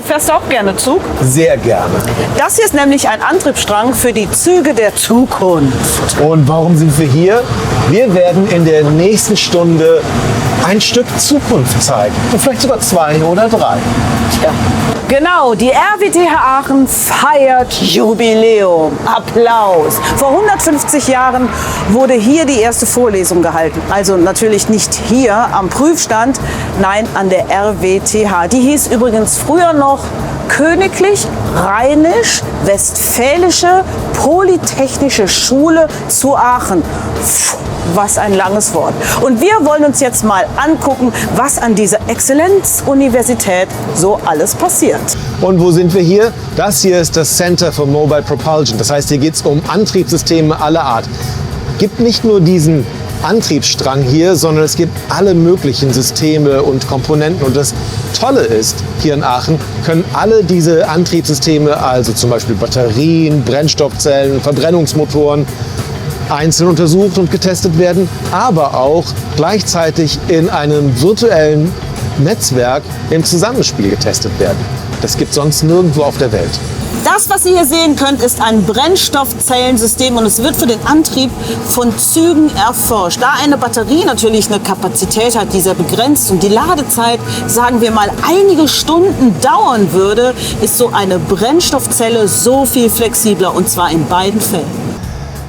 Fährst du auch gerne Zug? Sehr gerne. Das hier ist nämlich ein Antriebsstrang für die Züge der Zukunft. Und warum sind wir hier? Wir werden in der nächsten Stunde ein Stück Zukunft zeigen. Und vielleicht sogar 2 oder 3. Tja. Genau, die RWTH Aachen feiert Jubiläum. Applaus. Vor 150 Jahren wurde hier die erste Vorlesung gehalten. Also natürlich nicht hier am Prüfstand, nein, an der RWTH. Die hieß übrigens früher noch Königlich Rheinisch-Westfälische Polytechnische Schule zu Aachen. Puh, was ein langes Wort. Und wir wollen uns jetzt mal angucken, was an dieser Exzellenzuniversität so alles passiert. Und wo sind wir hier? Das hier ist das Center for Mobile Propulsion. Das heißt, hier geht es um Antriebssysteme aller Art. Gibt nicht nur diesen Antriebsstrang hier, sondern es gibt alle möglichen Systeme und Komponenten. Und das Tolle ist, hier in Aachen können alle diese Antriebssysteme, also zum Beispiel Batterien, Brennstoffzellen, Verbrennungsmotoren, einzeln untersucht und getestet werden, aber auch gleichzeitig in einem virtuellen Netzwerk im Zusammenspiel getestet werden. Das gibt es sonst nirgendwo auf der Welt. Das, was ihr hier sehen könnt, ist ein Brennstoffzellensystem und es wird für den Antrieb von Zügen erforscht. Da eine Batterie natürlich eine Kapazität hat, die sehr begrenzt und die Ladezeit, sagen wir mal, einige Stunden dauern würde, ist so eine Brennstoffzelle so viel flexibler und zwar in beiden Fällen.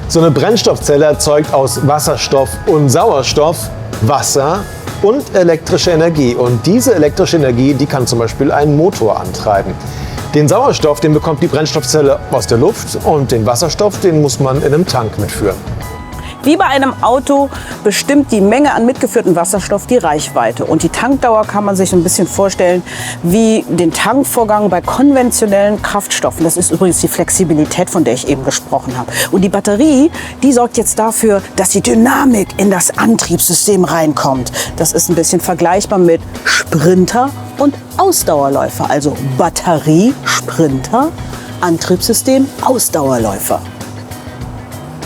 So eine Brennstoffzelle erzeugt aus Wasserstoff und Sauerstoff Wasser und elektrische Energie. Und diese elektrische Energie, die kann zum Beispiel einen Motor antreiben. Den Sauerstoff, den bekommt die Brennstoffzelle aus der Luft und den Wasserstoff, den muss man in einem Tank mitführen. Wie bei einem Auto bestimmt die Menge an mitgeführtem Wasserstoff die Reichweite. Und die Tankdauer kann man sich ein bisschen vorstellen wie den Tankvorgang bei konventionellen Kraftstoffen. Das ist übrigens die Flexibilität, von der ich eben gesprochen habe. Und die Batterie, die sorgt jetzt dafür, dass die Dynamik in das Antriebssystem reinkommt. Das ist ein bisschen vergleichbar mit Sprinter und Ausdauerläufer. Also Batterie, Sprinter, Antriebssystem, Ausdauerläufer.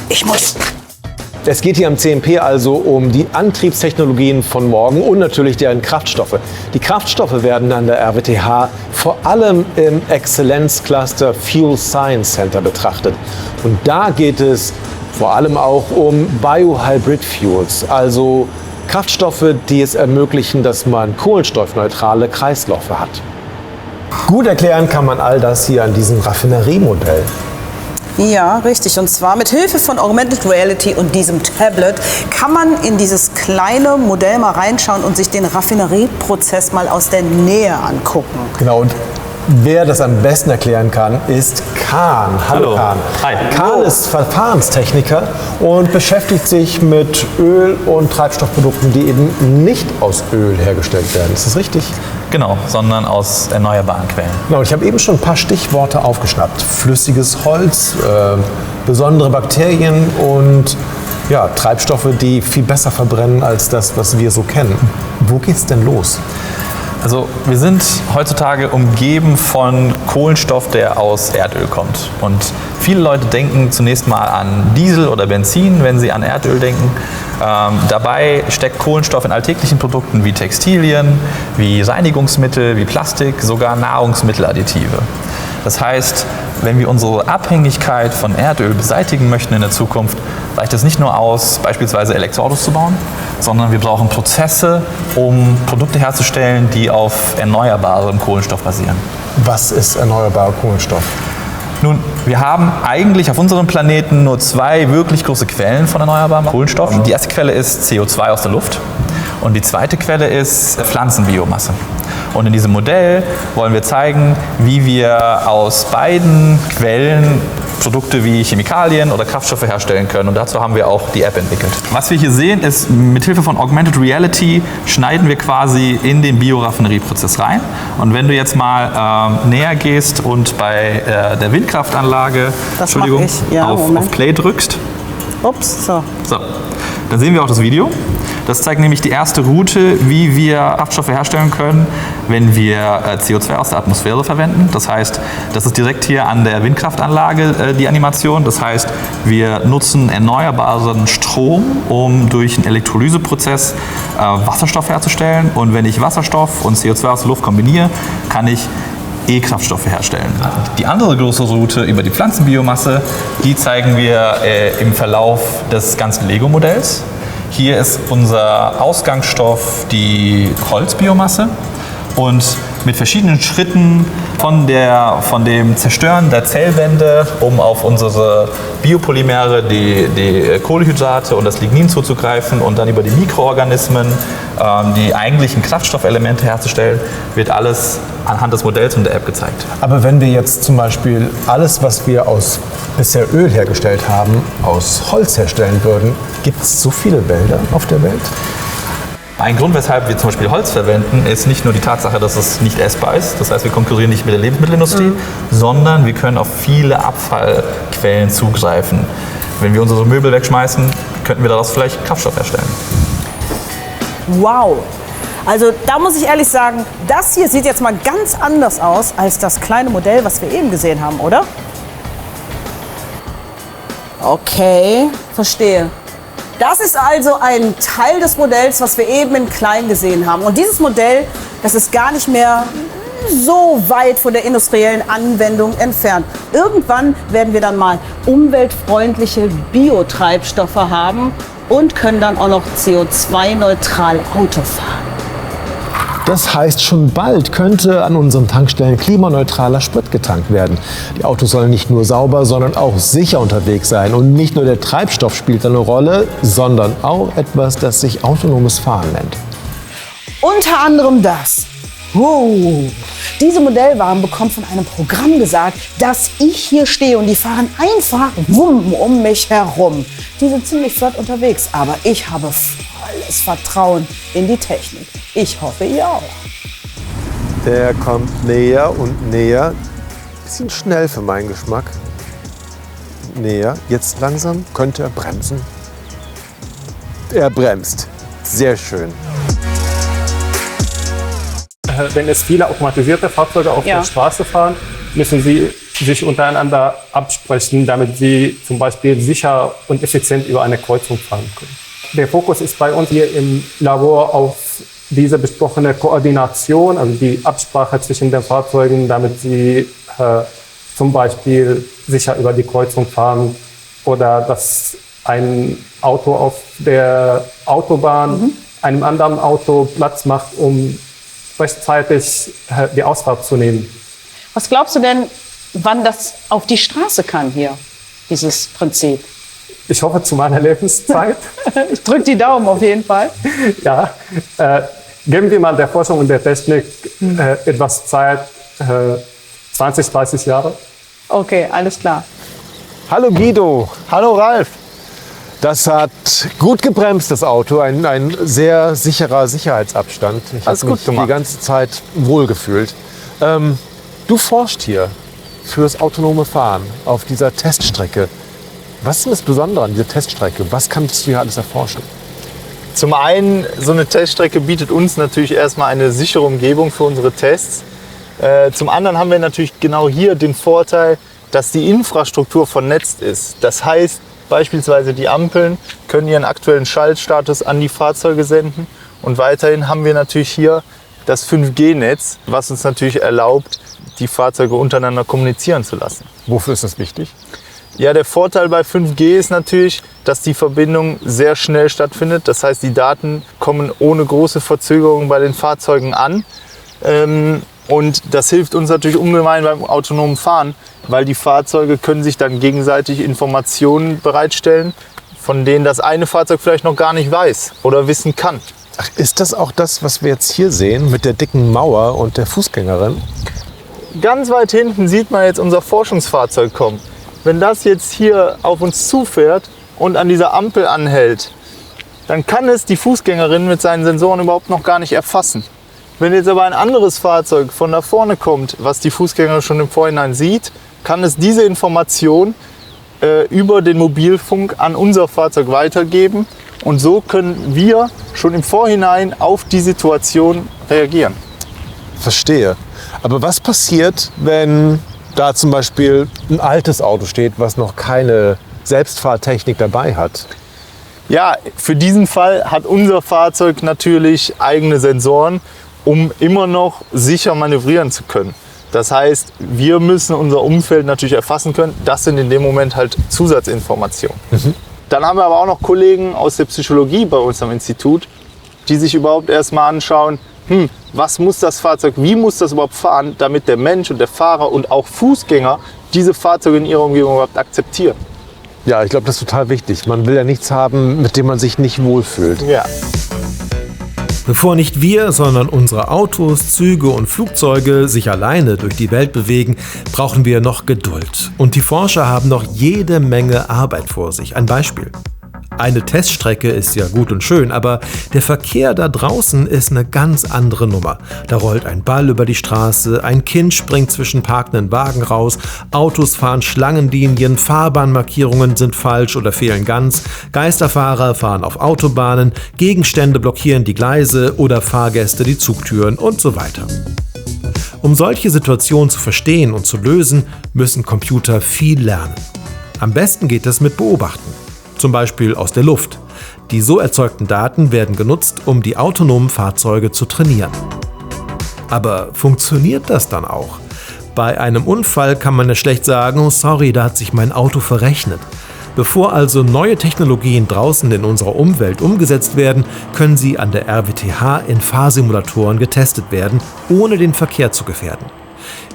Ich muss. Es geht hier am CMP also um die Antriebstechnologien von morgen und natürlich deren Kraftstoffe. Die Kraftstoffe werden an der RWTH vor allem im Exzellenzcluster Fuel Science Center betrachtet. Und da geht es vor allem auch um Biohybrid Fuels, also Kraftstoffe, die es ermöglichen, dass man kohlenstoffneutrale Kreisläufe hat. Gut erklären kann man all das hier an diesem Raffineriemodell. Ja, richtig. Und zwar mit Hilfe von Augmented Reality und diesem Tablet kann man in dieses kleine Modell mal reinschauen und sich den Raffinerieprozess mal aus der Nähe angucken. Genau. Und wer das am besten erklären kann, ist Kahn. Hallo Kahn. Hi. Kahn ist Verfahrenstechniker und beschäftigt sich mit Öl- und Treibstoffprodukten, die eben nicht aus Öl hergestellt werden. Ist das richtig? Genau, sondern aus erneuerbaren Quellen. Genau, ich habe eben schon ein paar Stichworte aufgeschnappt. Flüssiges Holz, besondere Bakterien und ja, Treibstoffe, die viel besser verbrennen als das, was wir so kennen. Wo geht's denn los? Also wir sind heutzutage umgeben von Kohlenstoff, der aus Erdöl kommt. Und viele Leute denken zunächst mal an Diesel oder Benzin, wenn sie an Erdöl denken. Dabei steckt Kohlenstoff in alltäglichen Produkten wie Textilien, wie Reinigungsmittel, wie Plastik, sogar Nahrungsmitteladditive. Das heißt, wenn wir unsere Abhängigkeit von Erdöl beseitigen möchten in der Zukunft, reicht es nicht nur aus, beispielsweise Elektroautos zu bauen, sondern wir brauchen Prozesse, um Produkte herzustellen, die auf erneuerbarem Kohlenstoff basieren. Was ist erneuerbarer Kohlenstoff? Nun, wir haben eigentlich auf unserem Planeten nur 2 wirklich große Quellen von erneuerbarem Kohlenstoff. Die erste Quelle ist CO2 aus der Luft und die zweite Quelle ist Pflanzenbiomasse. Und in diesem Modell wollen wir zeigen, wie wir aus beiden Quellen Produkte wie Chemikalien oder Kraftstoffe herstellen können. Und dazu haben wir auch die App entwickelt. Was wir hier sehen, ist, mit Hilfe von Augmented Reality schneiden wir quasi in den Bioraffinerieprozess rein. Und wenn du jetzt mal näher gehst und bei der Windkraftanlage auf Play drückst, ups, so, dann sehen wir auch das Video. Das zeigt nämlich die erste Route, wie wir Kraftstoffe herstellen können, wenn wir CO2 aus der Atmosphäre verwenden. Das heißt, das ist direkt hier an der Windkraftanlage die Animation. Das heißt, wir nutzen erneuerbaren Strom, um durch einen Elektrolyseprozess Wasserstoff herzustellen. Und wenn ich Wasserstoff und CO2 aus der Luft kombiniere, kann ich E-Kraftstoffe herstellen. Die andere große Route über die Pflanzenbiomasse, die zeigen wir im Verlauf des ganzen Lego-Modells. Hier ist unser Ausgangsstoff die Holzbiomasse und mit verschiedenen Schritten von dem Zerstören der Zellwände, um auf unsere Biopolymere, die Kohlenhydrate und das Lignin zuzugreifen und dann über die Mikroorganismen die eigentlichen Kraftstoffelemente herzustellen, wird alles anhand des Modells und der App gezeigt. Aber wenn wir jetzt zum Beispiel alles, was wir aus bisher Öl hergestellt haben, aus Holz herstellen würden, gibt es so viele Wälder auf der Welt? Ein Grund, weshalb wir zum Beispiel Holz verwenden, ist nicht nur die Tatsache, dass es nicht essbar ist. Das heißt, wir konkurrieren nicht mit der Lebensmittelindustrie, sondern wir können auf viele Abfallquellen zugreifen. Wenn wir unsere Möbel wegschmeißen, könnten wir daraus vielleicht Kraftstoff herstellen. Wow! Also da muss ich ehrlich sagen, das hier sieht jetzt mal ganz anders aus als das kleine Modell, was wir eben gesehen haben, oder? Okay, verstehe. Das ist also ein Teil des Modells, was wir eben in klein gesehen haben. Und dieses Modell, das ist gar nicht mehr so weit von der industriellen Anwendung entfernt. Irgendwann werden wir dann mal umweltfreundliche Biotreibstoffe haben und können dann auch noch CO2-neutral Auto fahren. Das heißt, schon bald könnte an unseren Tankstellen klimaneutraler Sprit getankt werden. Die Autos sollen nicht nur sauber, sondern auch sicher unterwegs sein. Und nicht nur der Treibstoff spielt eine Rolle, sondern auch etwas, das sich autonomes Fahren nennt. Unter anderem das. Diese Modellwagen bekommen von einem Programm gesagt, dass ich hier stehe und die fahren einfach um mich herum. Die sind ziemlich flott unterwegs, aber ich habe volles Vertrauen in die Technik. Ich hoffe, ihr auch. Der kommt näher und näher. Bisschen schnell für meinen Geschmack. Näher. Jetzt langsam. Könnte er bremsen? Er bremst. Sehr schön. Wenn es viele automatisierte Fahrzeuge auf der Straße fahren, müssen sie sich untereinander absprechen, damit sie zum Beispiel sicher und effizient über eine Kreuzung fahren können. Der Fokus ist bei uns hier im Labor auf diese besprochene Koordination, also die Absprache zwischen den Fahrzeugen, damit sie zum Beispiel sicher über die Kreuzung fahren oder dass ein Auto auf der Autobahn einem anderen Auto Platz macht, um rechtzeitig die Ausfahrt zu nehmen. Was glaubst du denn, wann das auf die Straße kann hier, dieses Prinzip? Ich hoffe, zu meiner Lebenszeit. Ich drücke die Daumen auf jeden Fall. Ja, geben wir mal der Forschung und der Technik etwas Zeit, 20, 30 Jahre. Okay, alles klar. Hallo Guido. Hallo Ralf. Das hat gut gebremst, das Auto. Ein sehr sicherer Sicherheitsabstand. Ich habe mich die ganze Zeit wohlgefühlt. Du forschst hier fürs autonome Fahren auf dieser Teststrecke. Was ist das Besondere an dieser Teststrecke? Was kannst du hier alles erforschen? Zum einen, so eine Teststrecke bietet uns natürlich erstmal eine sichere Umgebung für unsere Tests. Zum anderen haben wir natürlich genau hier den Vorteil, dass die Infrastruktur vernetzt ist. Das heißt, beispielsweise die Ampeln können ihren aktuellen Schaltstatus an die Fahrzeuge senden. Und weiterhin haben wir natürlich hier das 5G-Netz, was uns natürlich erlaubt, die Fahrzeuge untereinander kommunizieren zu lassen. Wofür ist das wichtig? Ja, der Vorteil bei 5G ist natürlich, dass die Verbindung sehr schnell stattfindet. Das heißt, die Daten kommen ohne große Verzögerung bei den Fahrzeugen an. Und das hilft uns natürlich ungemein beim autonomen Fahren, weil die Fahrzeuge können sich dann gegenseitig Informationen bereitstellen, von denen das eine Fahrzeug vielleicht noch gar nicht weiß oder wissen kann. Ach, ist das auch das, was wir jetzt hier sehen mit der dicken Mauer und der Fußgängerin? Ganz weit hinten sieht man jetzt unser Forschungsfahrzeug kommen. wenn das jetzt hier auf uns zufährt und an dieser Ampel anhält, dann kann es die Fußgängerin mit seinen Sensoren überhaupt noch gar nicht erfassen. Wenn jetzt aber ein anderes Fahrzeug von da vorne kommt, was die Fußgängerin schon im Vorhinein sieht, kann es diese Information über den Mobilfunk an unser Fahrzeug weitergeben. Und so können wir schon im Vorhinein auf die Situation reagieren. Verstehe. Aber was passiert, wenn da zum Beispiel ein altes Auto steht, was noch keine Selbstfahrtechnik dabei hat? Ja, für diesen Fall hat unser Fahrzeug natürlich eigene Sensoren, um immer noch sicher manövrieren zu können. Das heißt, wir müssen unser Umfeld natürlich erfassen können. Das sind in dem Moment halt Zusatzinformationen. Dann haben wir aber auch noch Kollegen aus der Psychologie bei uns am Institut, die sich überhaupt erstmal anschauen, was muss das Fahrzeug, wie muss das überhaupt fahren, damit der Mensch und der Fahrer und auch Fußgänger diese Fahrzeuge in ihrer Umgebung überhaupt akzeptieren. Ja, ich glaube, das ist total wichtig. Man will ja nichts haben, mit dem man sich nicht wohlfühlt. Ja. Bevor nicht wir, sondern unsere Autos, Züge und Flugzeuge sich alleine durch die Welt bewegen, brauchen wir noch Geduld. Und die Forscher haben noch jede Menge Arbeit vor sich. Ein Beispiel. Eine Teststrecke ist ja gut und schön, aber der Verkehr da draußen ist eine ganz andere Nummer. Da rollt ein Ball über die Straße, ein Kind springt zwischen parkenden Wagen raus, Autos fahren Schlangenlinien, Fahrbahnmarkierungen sind falsch oder fehlen ganz, Geisterfahrer fahren auf Autobahnen, Gegenstände blockieren die Gleise oder Fahrgäste die Zugtüren und so weiter. Um solche Situationen zu verstehen und zu lösen, müssen Computer viel lernen. Am besten geht es mit Beobachten. Zum Beispiel aus der Luft. Die so erzeugten Daten werden genutzt, um die autonomen Fahrzeuge zu trainieren. Aber funktioniert das dann auch? Bei einem Unfall kann man ja schlecht sagen, oh sorry, da hat sich mein Auto verrechnet. Bevor also neue Technologien draußen in unserer Umwelt umgesetzt werden, können sie an der RWTH in Fahrsimulatoren getestet werden, ohne den Verkehr zu gefährden.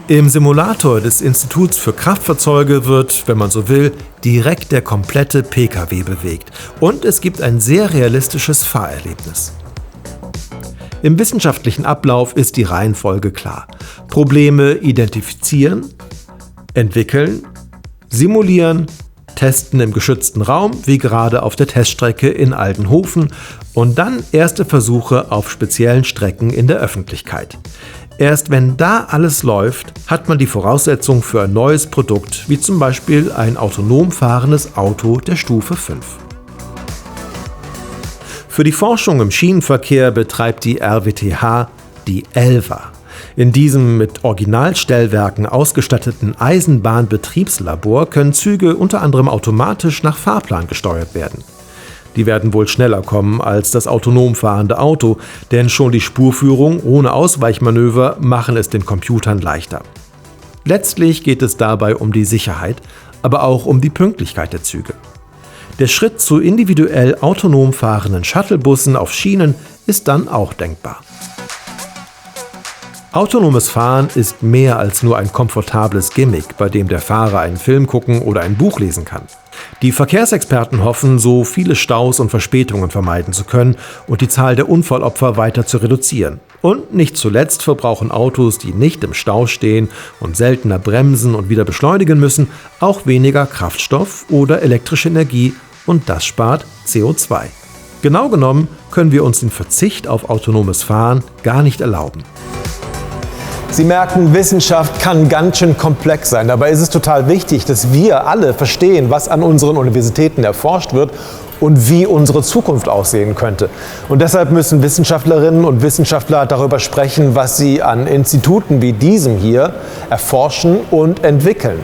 Im Simulator des Instituts für Kraftfahrzeuge wird, wenn man so will, direkt der komplette Pkw bewegt. Und es gibt ein sehr realistisches Fahrerlebnis. Im wissenschaftlichen Ablauf ist die Reihenfolge klar. Probleme identifizieren, entwickeln, simulieren, testen im geschützten Raum, wie gerade auf der Teststrecke in Aldenhofen, und dann erste Versuche auf speziellen Strecken in der Öffentlichkeit. Erst wenn da alles läuft, hat man die Voraussetzung für ein neues Produkt, wie zum Beispiel ein autonom fahrendes Auto der Stufe 5. Für die Forschung im Schienenverkehr betreibt die RWTH die ELVA. In diesem mit Originalstellwerken ausgestatteten Eisenbahnbetriebslabor können Züge unter anderem automatisch nach Fahrplan gesteuert werden. Die werden wohl schneller kommen als das autonom fahrende Auto, denn schon die Spurführung ohne Ausweichmanöver machen es den Computern leichter. Letztlich geht es dabei um die Sicherheit, aber auch um die Pünktlichkeit der Züge. Der Schritt zu individuell autonom fahrenden Shuttlebussen auf Schienen ist dann auch denkbar. Autonomes Fahren ist mehr als nur ein komfortables Gimmick, bei dem der Fahrer einen Film gucken oder ein Buch lesen kann. Die Verkehrsexperten hoffen, so viele Staus und Verspätungen vermeiden zu können und die Zahl der Unfallopfer weiter zu reduzieren. Und nicht zuletzt verbrauchen Autos, die nicht im Stau stehen und seltener bremsen und wieder beschleunigen müssen, auch weniger Kraftstoff oder elektrische Energie, und das spart CO2. Genau genommen können wir uns den Verzicht auf autonomes Fahren gar nicht erlauben. Sie merken, Wissenschaft kann ganz schön komplex sein. Dabei ist es total wichtig, dass wir alle verstehen, was an unseren Universitäten erforscht wird und wie unsere Zukunft aussehen könnte. Und deshalb müssen Wissenschaftlerinnen und Wissenschaftler darüber sprechen, was sie an Instituten wie diesem hier erforschen und entwickeln.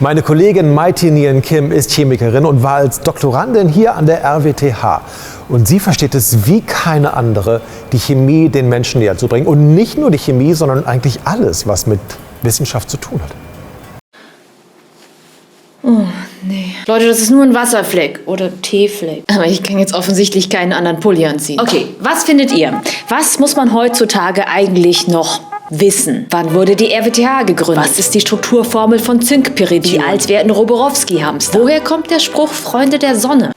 Meine Kollegin Mai-Tin Kim ist Chemikerin und war als Doktorandin hier an der RWTH. Und sie versteht es wie keine andere, die Chemie den Menschen näher zu bringen. Und nicht nur die Chemie, sondern eigentlich alles, was mit Wissenschaft zu tun hat. Oh, nee. Leute, das ist nur ein Wasserfleck oder Teefleck. Aber ich kann jetzt offensichtlich keinen anderen Pulli anziehen. Okay, was findet ihr? Was muss man heutzutage eigentlich noch wissen? Wann wurde die RWTH gegründet? Was ist die Strukturformel von Zinkpyridin? Wie alt werden Roborowski-Hamster? Woher kommt der Spruch Freunde der Sonne?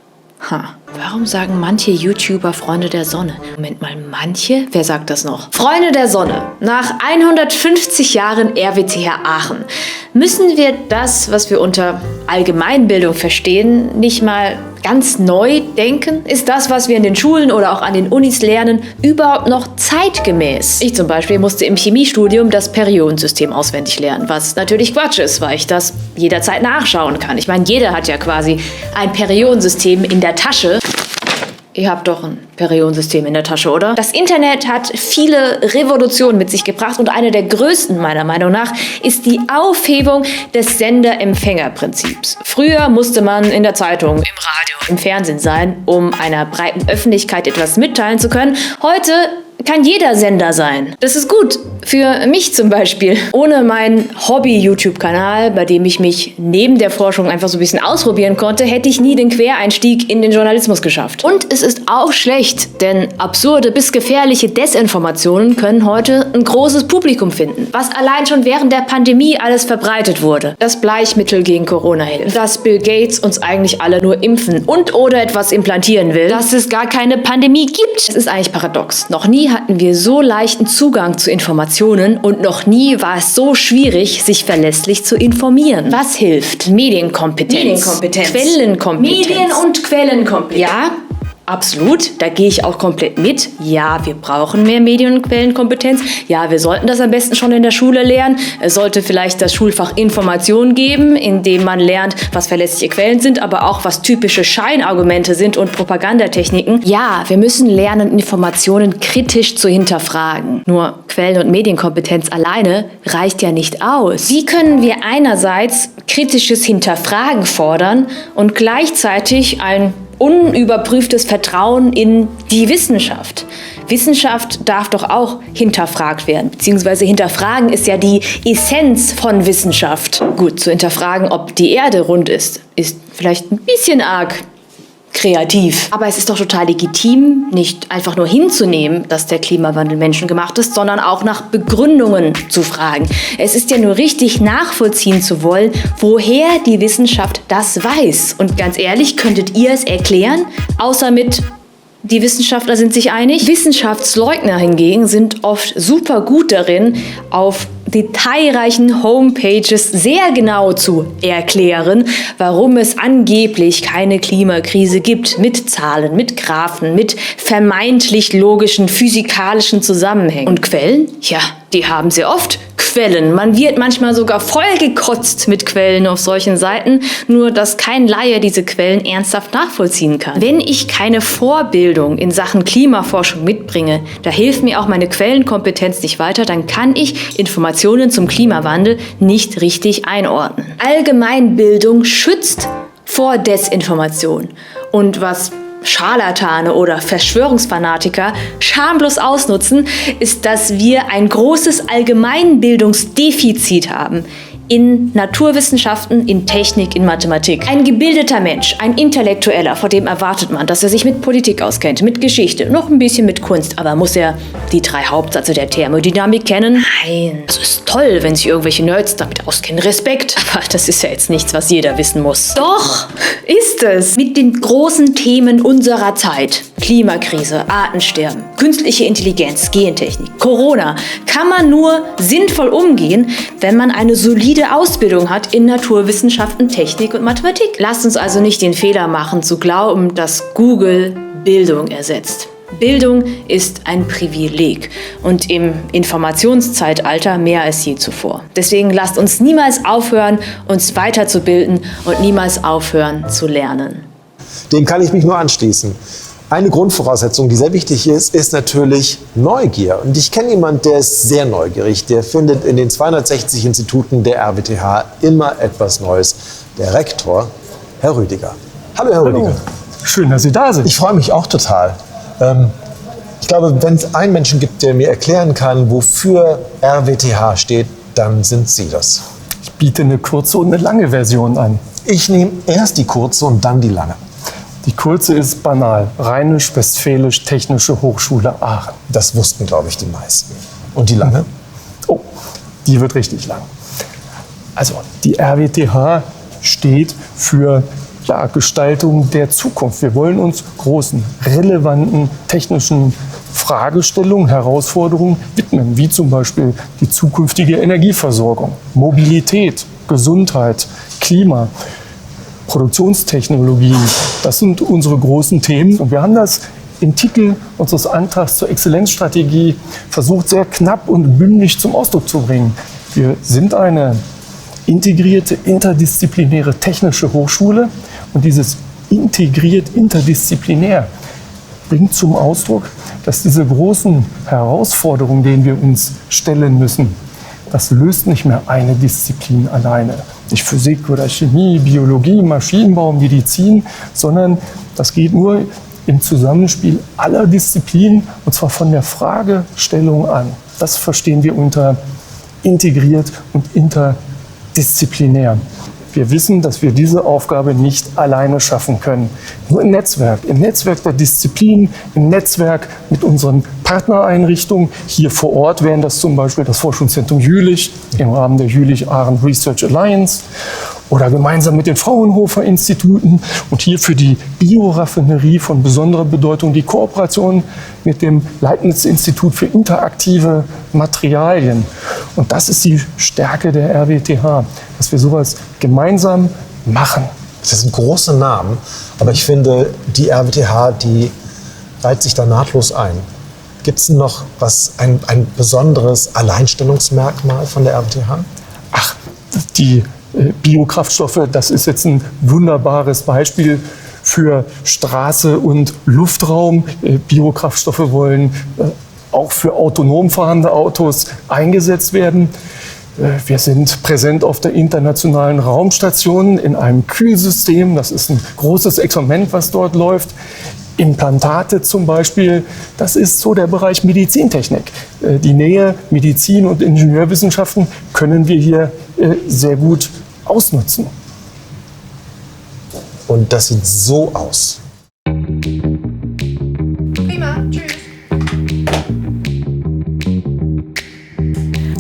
Warum sagen manche YouTuber Freunde der Sonne? Moment mal, manche? Wer sagt das noch? Freunde der Sonne. Nach 150 Jahren RWTH Aachen müssen wir das, was wir unter Allgemeinbildung verstehen, nicht mal ganz neu denken? Ist das, was wir in den Schulen oder auch an den Unis lernen, überhaupt noch zeitgemäß? Ich zum Beispiel musste im Chemiestudium das Periodensystem auswendig lernen, was natürlich Quatsch ist, weil ich das jederzeit nachschauen kann. Ich meine, jeder hat ja quasi ein Periodensystem in der Tasche. Ihr habt doch ein Periodensystem in der Tasche, oder? Das Internet hat viele Revolutionen mit sich gebracht und eine der größten meiner Meinung nach ist die Aufhebung des Sender-Empfänger-Prinzips. Früher musste man in der Zeitung, im Radio, im Fernsehen sein, um einer breiten Öffentlichkeit etwas mitteilen zu können. Heute kann jeder Sender sein. Das ist gut. Für mich zum Beispiel. Ohne meinen Hobby-YouTube-Kanal, bei dem ich mich neben der Forschung einfach so ein bisschen ausprobieren konnte, hätte ich nie den Quereinstieg in den Journalismus geschafft. Und es ist auch schlecht, denn absurde bis gefährliche Desinformationen können heute ein großes Publikum finden. Was allein schon während der Pandemie alles verbreitet wurde. Das Bleichmittel gegen Corona hilft. Dass Bill Gates uns eigentlich alle nur impfen und oder etwas implantieren will. Dass es gar keine Pandemie gibt. Es ist eigentlich paradox. Noch nie hatten wir so leichten Zugang zu Informationen und noch nie war es so schwierig, sich verlässlich zu informieren. Was hilft? Medienkompetenz. Quellenkompetenz. Medien- und Quellenkompetenz. Ja, absolut, da gehe ich auch komplett mit. Ja, wir brauchen mehr Medien- und Quellenkompetenz. Ja, wir sollten das am besten schon in der Schule lernen. Es sollte vielleicht das Schulfach Information geben, in dem man lernt, was verlässliche Quellen sind, aber auch was typische Scheinargumente sind und Propagandatechniken. Ja, wir müssen lernen, Informationen kritisch zu hinterfragen. Nur Quellen- und Medienkompetenz alleine reicht ja nicht aus. Wie können wir einerseits kritisches Hinterfragen fordern und gleichzeitig ein unüberprüftes Vertrauen in die Wissenschaft? Wissenschaft darf doch auch hinterfragt werden, beziehungsweise hinterfragen ist ja die Essenz von Wissenschaft. Gut, zu hinterfragen, ob die Erde rund ist vielleicht ein bisschen arg kreativ. Aber es ist doch total legitim, nicht einfach nur hinzunehmen, dass der Klimawandel menschengemacht ist, sondern auch nach Begründungen zu fragen. Es ist ja nur richtig, nachvollziehen zu wollen, woher die Wissenschaft das weiß. Und ganz ehrlich, könntet ihr es erklären? Außer mit die Wissenschaftler sind sich einig. Wissenschaftsleugner hingegen sind oft super gut darin, auf detailreichen Homepages sehr genau zu erklären, warum es angeblich keine Klimakrise gibt. Mit Zahlen, mit Graphen, mit vermeintlich logischen physikalischen Zusammenhängen. Und Quellen? Ja, die haben sie oft. Quellen. Man wird manchmal sogar vollgekotzt mit Quellen auf solchen Seiten, nur dass kein Laie diese Quellen ernsthaft nachvollziehen kann. Wenn ich keine Vorbildung in Sachen Klimaforschung mitbringe, da hilft mir auch meine Quellenkompetenz nicht weiter, dann kann ich Informationen zum Klimawandel nicht richtig einordnen. Allgemeinbildung schützt vor Desinformation. Und was Scharlatane oder Verschwörungsfanatiker schamlos ausnutzen, ist, dass wir ein großes Allgemeinbildungsdefizit haben. In Naturwissenschaften, in Technik, in Mathematik. Ein gebildeter Mensch, ein Intellektueller, vor dem erwartet man, dass er sich mit Politik auskennt, mit Geschichte, noch ein bisschen mit Kunst. Aber muss er die 3 Hauptsätze der Thermodynamik kennen? Nein. Es ist toll, wenn sich irgendwelche Nerds damit auskennen. Respekt. Aber das ist ja jetzt nichts, was jeder wissen muss. Doch, ist es. Mit den großen Themen unserer Zeit. Klimakrise, Artensterben, künstliche Intelligenz, Gentechnik, Corona. Kann man nur sinnvoll umgehen, wenn man eine solide Ausbildung hat in Naturwissenschaften, Technik und Mathematik. Lasst uns also nicht den Fehler machen, zu glauben, dass Google Bildung ersetzt. Bildung ist ein Privileg und im Informationszeitalter mehr als je zuvor. Deswegen lasst uns niemals aufhören, uns weiterzubilden und niemals aufhören zu lernen. Dem kann ich mich nur anschließen. Eine Grundvoraussetzung, die sehr wichtig ist, ist natürlich Neugier. Und ich kenne jemanden, der ist sehr neugierig. Der findet in den 260 Instituten der RWTH immer etwas Neues. Der Rektor, Herr Rüdiger. Hallo, Herr Rüdiger. Schön, dass Sie da sind. Ich freue mich auch total. Ich glaube, wenn es einen Menschen gibt, der mir erklären kann, wofür RWTH steht, dann sind Sie das. Ich biete eine kurze und eine lange Version an. Ich nehme erst die kurze und dann die lange. Die kurze ist banal. Rheinisch-Westfälisch Technische Hochschule Aachen. Das wussten, glaube ich, die meisten. Und die lange? Oh, die wird richtig lang. Also, die RWTH steht für Gestaltung der Zukunft. Wir wollen uns großen, relevanten technischen Fragestellungen, Herausforderungen widmen, wie zum Beispiel die zukünftige Energieversorgung, Mobilität, Gesundheit, Klima. Produktionstechnologien. Das sind unsere großen Themen. Und wir haben das im Titel unseres Antrags zur Exzellenzstrategie versucht, sehr knapp und bündig zum Ausdruck zu bringen. Wir sind eine integrierte, interdisziplinäre technische Hochschule und dieses integriert, interdisziplinär bringt zum Ausdruck, dass diese großen Herausforderungen, denen wir uns stellen müssen, das löst nicht mehr eine Disziplin alleine. Nicht Physik oder Chemie, Biologie, Maschinenbau, Medizin, sondern das geht nur im Zusammenspiel aller Disziplinen und zwar von der Fragestellung an. Das verstehen wir unter integriert und interdisziplinär. Wir wissen, dass wir diese Aufgabe nicht alleine schaffen können. Nur im Netzwerk der Disziplinen, im Netzwerk mit unseren Partnereinrichtungen. Hier vor Ort wären das zum Beispiel das Forschungszentrum Jülich im Rahmen der Jülich-Aachen Research Alliance oder gemeinsam mit den Fraunhofer-Instituten und hier für die Bioraffinerie von besonderer Bedeutung die Kooperation mit dem Leibniz-Institut für interaktive Materialien. Und das ist die Stärke der RWTH, dass wir sowas gemeinsam machen. Das sind große Namen, aber ich finde, die RWTH, die reiht sich da nahtlos ein. Gibt es noch ein besonderes Alleinstellungsmerkmal von der RWTH? Ach, die Biokraftstoffe, das ist jetzt ein wunderbares Beispiel für Straße und Luftraum. Biokraftstoffe wollen auch für autonom fahrende Autos eingesetzt werden. Wir sind präsent auf der Internationalen Raumstation in einem Kühlsystem. Das ist ein großes Experiment, was dort läuft. Implantate zum Beispiel, das ist so der Bereich Medizintechnik. Die Nähe Medizin und Ingenieurwissenschaften können wir hier sehr gut ausnutzen. Und das sieht so aus. Prima, tschüss.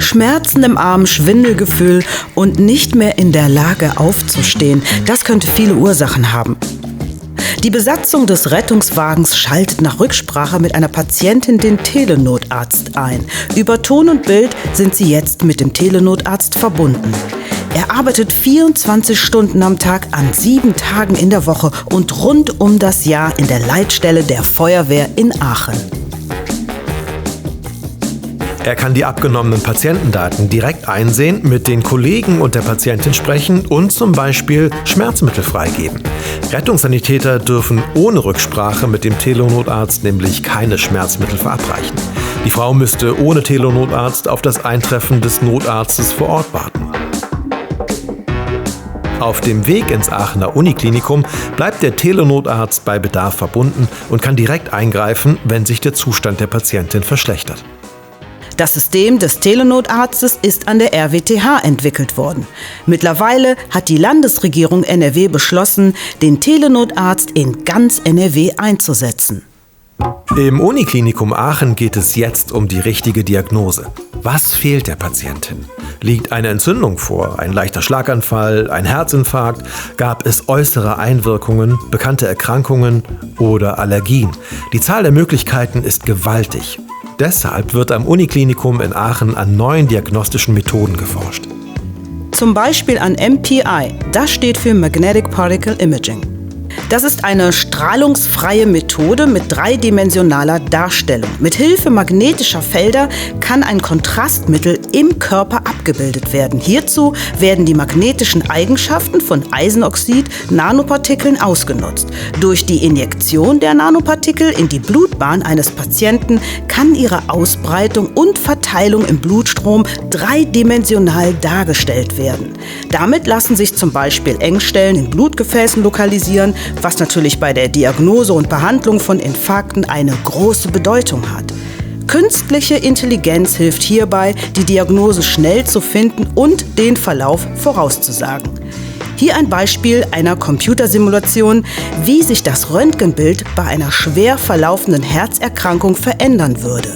Schmerzen im Arm, Schwindelgefühl und nicht mehr in der Lage aufzustehen, das könnte viele Ursachen haben. Die Besatzung des Rettungswagens schaltet nach Rücksprache mit einer Patientin den Telenotarzt ein. Über Ton und Bild sind sie jetzt mit dem Telenotarzt verbunden. Er arbeitet 24 Stunden am Tag an 7 Tagen in der Woche und rund um das Jahr in der Leitstelle der Feuerwehr in Aachen. Er kann die abgenommenen Patientendaten direkt einsehen, mit den Kollegen und der Patientin sprechen und zum Beispiel Schmerzmittel freigeben. Rettungssanitäter dürfen ohne Rücksprache mit dem Telenotarzt nämlich keine Schmerzmittel verabreichen. Die Frau müsste ohne Telenotarzt auf das Eintreffen des Notarztes vor Ort warten. Auf dem Weg ins Aachener Uniklinikum bleibt der Telenotarzt bei Bedarf verbunden und kann direkt eingreifen, wenn sich der Zustand der Patientin verschlechtert. Das System des Telenotarztes ist an der RWTH entwickelt worden. Mittlerweile hat die Landesregierung NRW beschlossen, den Telenotarzt in ganz NRW einzusetzen. Im Uniklinikum Aachen geht es jetzt um die richtige Diagnose. Was fehlt der Patientin? Liegt eine Entzündung vor, ein leichter Schlaganfall, ein Herzinfarkt? Gab es äußere Einwirkungen, bekannte Erkrankungen oder Allergien? Die Zahl der Möglichkeiten ist gewaltig. Deshalb wird am Uniklinikum in Aachen an neuen diagnostischen Methoden geforscht. Zum Beispiel an MPI, das steht für Magnetic Particle Imaging. Das ist eine strahlungsfreie Methode mit dreidimensionaler Darstellung. Mit Hilfe magnetischer Felder kann ein Kontrastmittel im Körper abgebildet werden. Hierzu werden die magnetischen Eigenschaften von Eisenoxid-Nanopartikeln ausgenutzt. Durch die Injektion der Nanopartikel in die Blutbahn eines Patienten kann ihre Ausbreitung und Verteilung im Blutstrom dreidimensional dargestellt werden. Damit lassen sich zum Beispiel Engstellen in Blutgefäßen lokalisieren, was natürlich bei der Diagnose und Behandlung von Infarkten eine große Bedeutung hat. Künstliche Intelligenz hilft hierbei, die Diagnose schnell zu finden und den Verlauf vorauszusagen. Hier ein Beispiel einer Computersimulation, wie sich das Röntgenbild bei einer schwer verlaufenden Herzerkrankung verändern würde.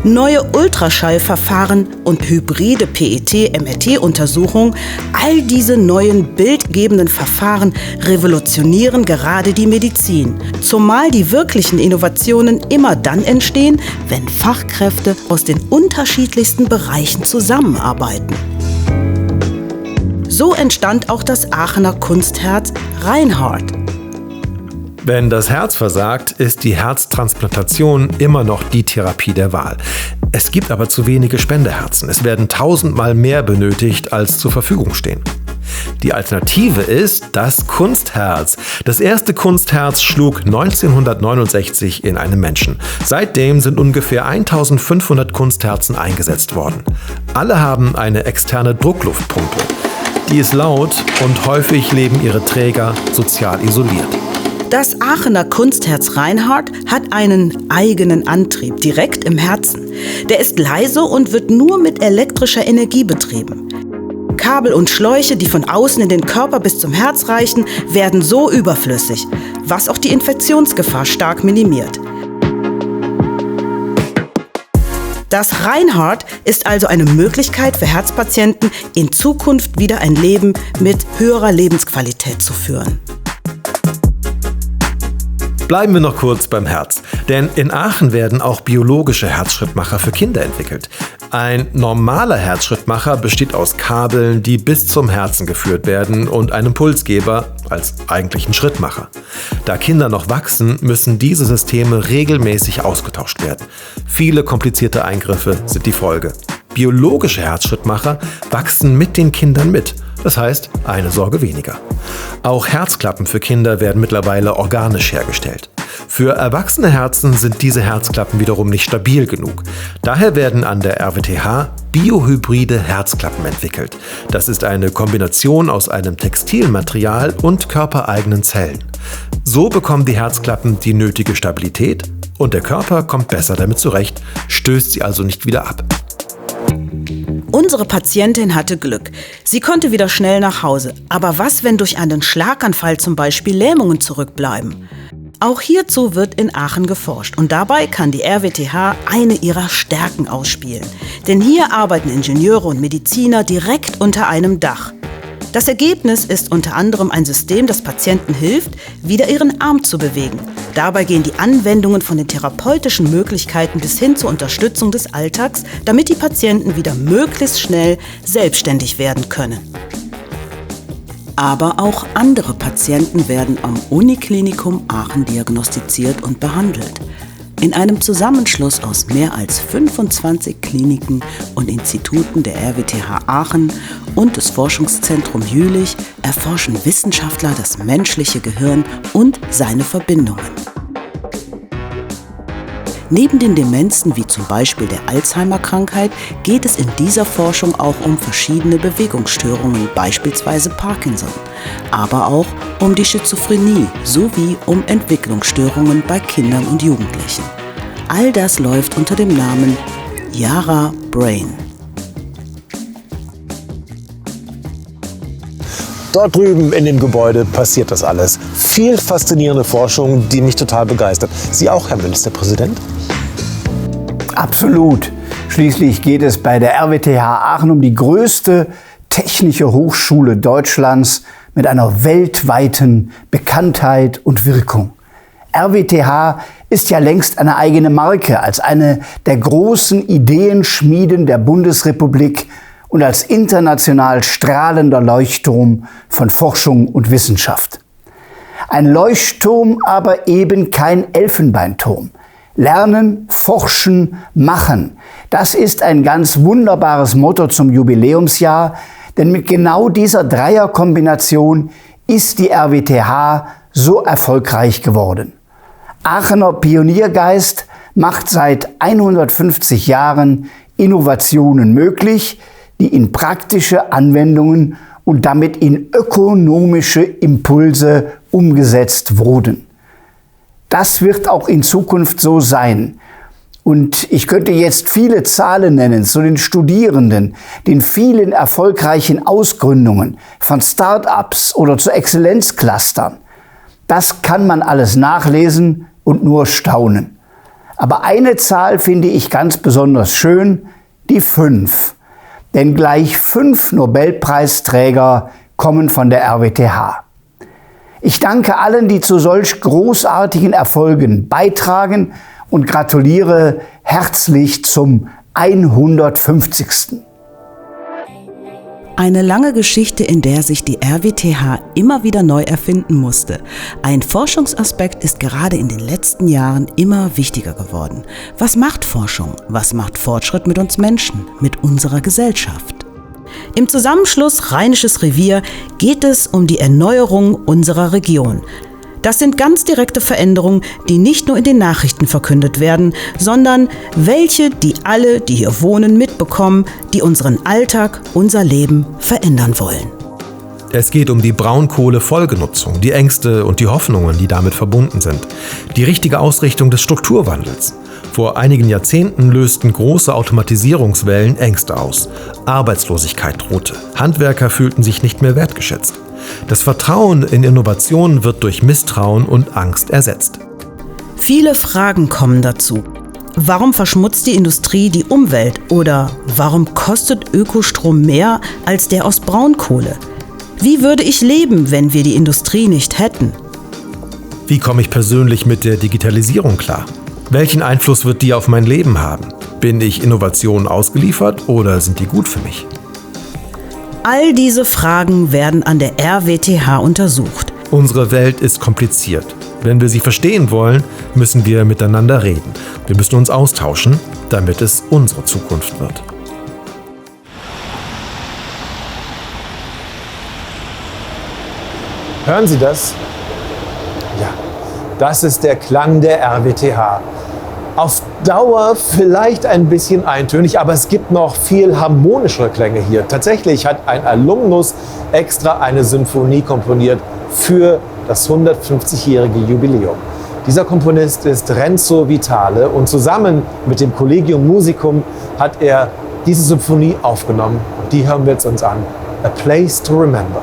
Neue Ultraschallverfahren und hybride PET-MRT-Untersuchungen, all diese neuen bildgebenden Verfahren revolutionieren gerade die Medizin. Zumal die wirklichen Innovationen immer dann entstehen, wenn Fachkräfte aus den unterschiedlichsten Bereichen zusammenarbeiten. So entstand auch das Aachener Kunstherz Reinhardt. Wenn das Herz versagt, ist die Herztransplantation immer noch die Therapie der Wahl. Es gibt aber zu wenige Spenderherzen. Es werden 1000-mal mehr benötigt, als zur Verfügung stehen. Die Alternative ist das Kunstherz. Das erste Kunstherz schlug 1969 in einem Menschen. Seitdem sind ungefähr 1500 Kunstherzen eingesetzt worden. Alle haben eine externe Druckluftpumpe. Die ist laut und häufig leben ihre Träger sozial isoliert. Das Aachener Kunstherz Reinhardt hat einen eigenen Antrieb direkt im Herzen. Der ist leise und wird nur mit elektrischer Energie betrieben. Kabel und Schläuche, die von außen in den Körper bis zum Herz reichen, werden so überflüssig, was auch die Infektionsgefahr stark minimiert. Das Reinhardt ist also eine Möglichkeit für Herzpatienten, in Zukunft wieder ein Leben mit höherer Lebensqualität zu führen. Bleiben wir noch kurz beim Herz, denn in Aachen werden auch biologische Herzschrittmacher für Kinder entwickelt. Ein normaler Herzschrittmacher besteht aus Kabeln, die bis zum Herzen geführt werden und einem Pulsgeber als eigentlichen Schrittmacher. Da Kinder noch wachsen, müssen diese Systeme regelmäßig ausgetauscht werden. Viele komplizierte Eingriffe sind die Folge. Biologische Herzschrittmacher wachsen mit den Kindern mit. Das heißt, eine Sorge weniger. Auch Herzklappen für Kinder werden mittlerweile organisch hergestellt. Für erwachsene Herzen sind diese Herzklappen wiederum nicht stabil genug. Daher werden an der RWTH biohybride Herzklappen entwickelt. Das ist eine Kombination aus einem Textilmaterial und körpereigenen Zellen. So bekommen die Herzklappen die nötige Stabilität und der Körper kommt besser damit zurecht, stößt sie also nicht wieder ab. Unsere Patientin hatte Glück. Sie konnte wieder schnell nach Hause. Aber was, wenn durch einen Schlaganfall zum Beispiel Lähmungen zurückbleiben? Auch hierzu wird in Aachen geforscht. Und dabei kann die RWTH eine ihrer Stärken ausspielen. Denn hier arbeiten Ingenieure und Mediziner direkt unter einem Dach. Das Ergebnis ist unter anderem ein System, das Patienten hilft, wieder ihren Arm zu bewegen. Dabei gehen die Anwendungen von den therapeutischen Möglichkeiten bis hin zur Unterstützung des Alltags, damit die Patienten wieder möglichst schnell selbstständig werden können. Aber auch andere Patienten werden am Uniklinikum Aachen diagnostiziert und behandelt. In einem Zusammenschluss aus mehr als 25 Kliniken und Instituten der RWTH Aachen und des Forschungszentrums Jülich erforschen Wissenschaftler das menschliche Gehirn und seine Verbindungen. Neben den Demenzen wie zum Beispiel der Alzheimer-Krankheit geht es in dieser Forschung auch um verschiedene Bewegungsstörungen, beispielsweise Parkinson, aber auch um die Schizophrenie sowie um Entwicklungsstörungen bei Kindern und Jugendlichen. All das läuft unter dem Namen Yara Brain. Dort drüben in dem Gebäude passiert das alles. Viel faszinierende Forschung, die mich total begeistert. Sie auch, Herr Ministerpräsident? Absolut. Schließlich geht es bei der RWTH Aachen um die größte technische Hochschule Deutschlands mit einer weltweiten Bekanntheit und Wirkung. RWTH ist ja längst eine eigene Marke als eine der großen Ideenschmieden der Bundesrepublik und als international strahlender Leuchtturm von Forschung und Wissenschaft. Ein Leuchtturm, aber eben kein Elfenbeinturm. Lernen, forschen, machen. Das ist ein ganz wunderbares Motto zum Jubiläumsjahr, denn mit genau dieser Dreierkombination ist die RWTH so erfolgreich geworden. Aachener Pioniergeist macht seit 150 Jahren Innovationen möglich, die in praktische Anwendungen und damit in ökonomische Impulse umgesetzt wurden. Das wird auch in Zukunft so sein. Und ich könnte jetzt viele Zahlen nennen zu den Studierenden, den vielen erfolgreichen Ausgründungen von Start-ups oder zu Exzellenzclustern. Das kann man alles nachlesen und nur staunen. Aber eine Zahl finde ich ganz besonders schön, die 5. Denn gleich 5 Nobelpreisträger kommen von der RWTH. Ich danke allen, die zu solch großartigen Erfolgen beitragen und gratuliere herzlich zum 150. Eine lange Geschichte, in der sich die RWTH immer wieder neu erfinden musste. Ein Forschungsaspekt ist gerade in den letzten Jahren immer wichtiger geworden. Was macht Forschung? Was macht Fortschritt mit uns Menschen, mit unserer Gesellschaft? Im Zusammenschluss Rheinisches Revier geht es um die Erneuerung unserer Region. Das sind ganz direkte Veränderungen, die nicht nur in den Nachrichten verkündet werden, sondern welche, die alle, die hier wohnen, mitbekommen, die unseren Alltag, unser Leben verändern wollen. Es geht um die Braunkohle-Folgenutzung, die Ängste und die Hoffnungen, die damit verbunden sind. Die richtige Ausrichtung des Strukturwandels. Vor einigen Jahrzehnten lösten große Automatisierungswellen Ängste aus. Arbeitslosigkeit drohte. Handwerker fühlten sich nicht mehr wertgeschätzt. Das Vertrauen in Innovationen wird durch Misstrauen und Angst ersetzt. Viele Fragen kommen dazu. Warum verschmutzt die Industrie die Umwelt? Oder warum kostet Ökostrom mehr als der aus Braunkohle? Wie würde ich leben, wenn wir die Industrie nicht hätten? Wie komme ich persönlich mit der Digitalisierung klar? Welchen Einfluss wird die auf mein Leben haben? Bin ich Innovationen ausgeliefert oder sind die gut für mich? All diese Fragen werden an der RWTH untersucht. Unsere Welt ist kompliziert. Wenn wir sie verstehen wollen, müssen wir miteinander reden. Wir müssen uns austauschen, damit es unsere Zukunft wird. Hören Sie das? Ja, das ist der Klang der RWTH. Auf Dauer vielleicht ein bisschen eintönig, aber es gibt noch viel harmonischere Klänge hier. Tatsächlich hat ein Alumnus extra eine Symphonie komponiert für das 150-jährige Jubiläum. Dieser Komponist ist Renzo Vitale und zusammen mit dem Collegium Musicum hat er diese Symphonie aufgenommen. Und die hören wir jetzt uns an. A Place to Remember.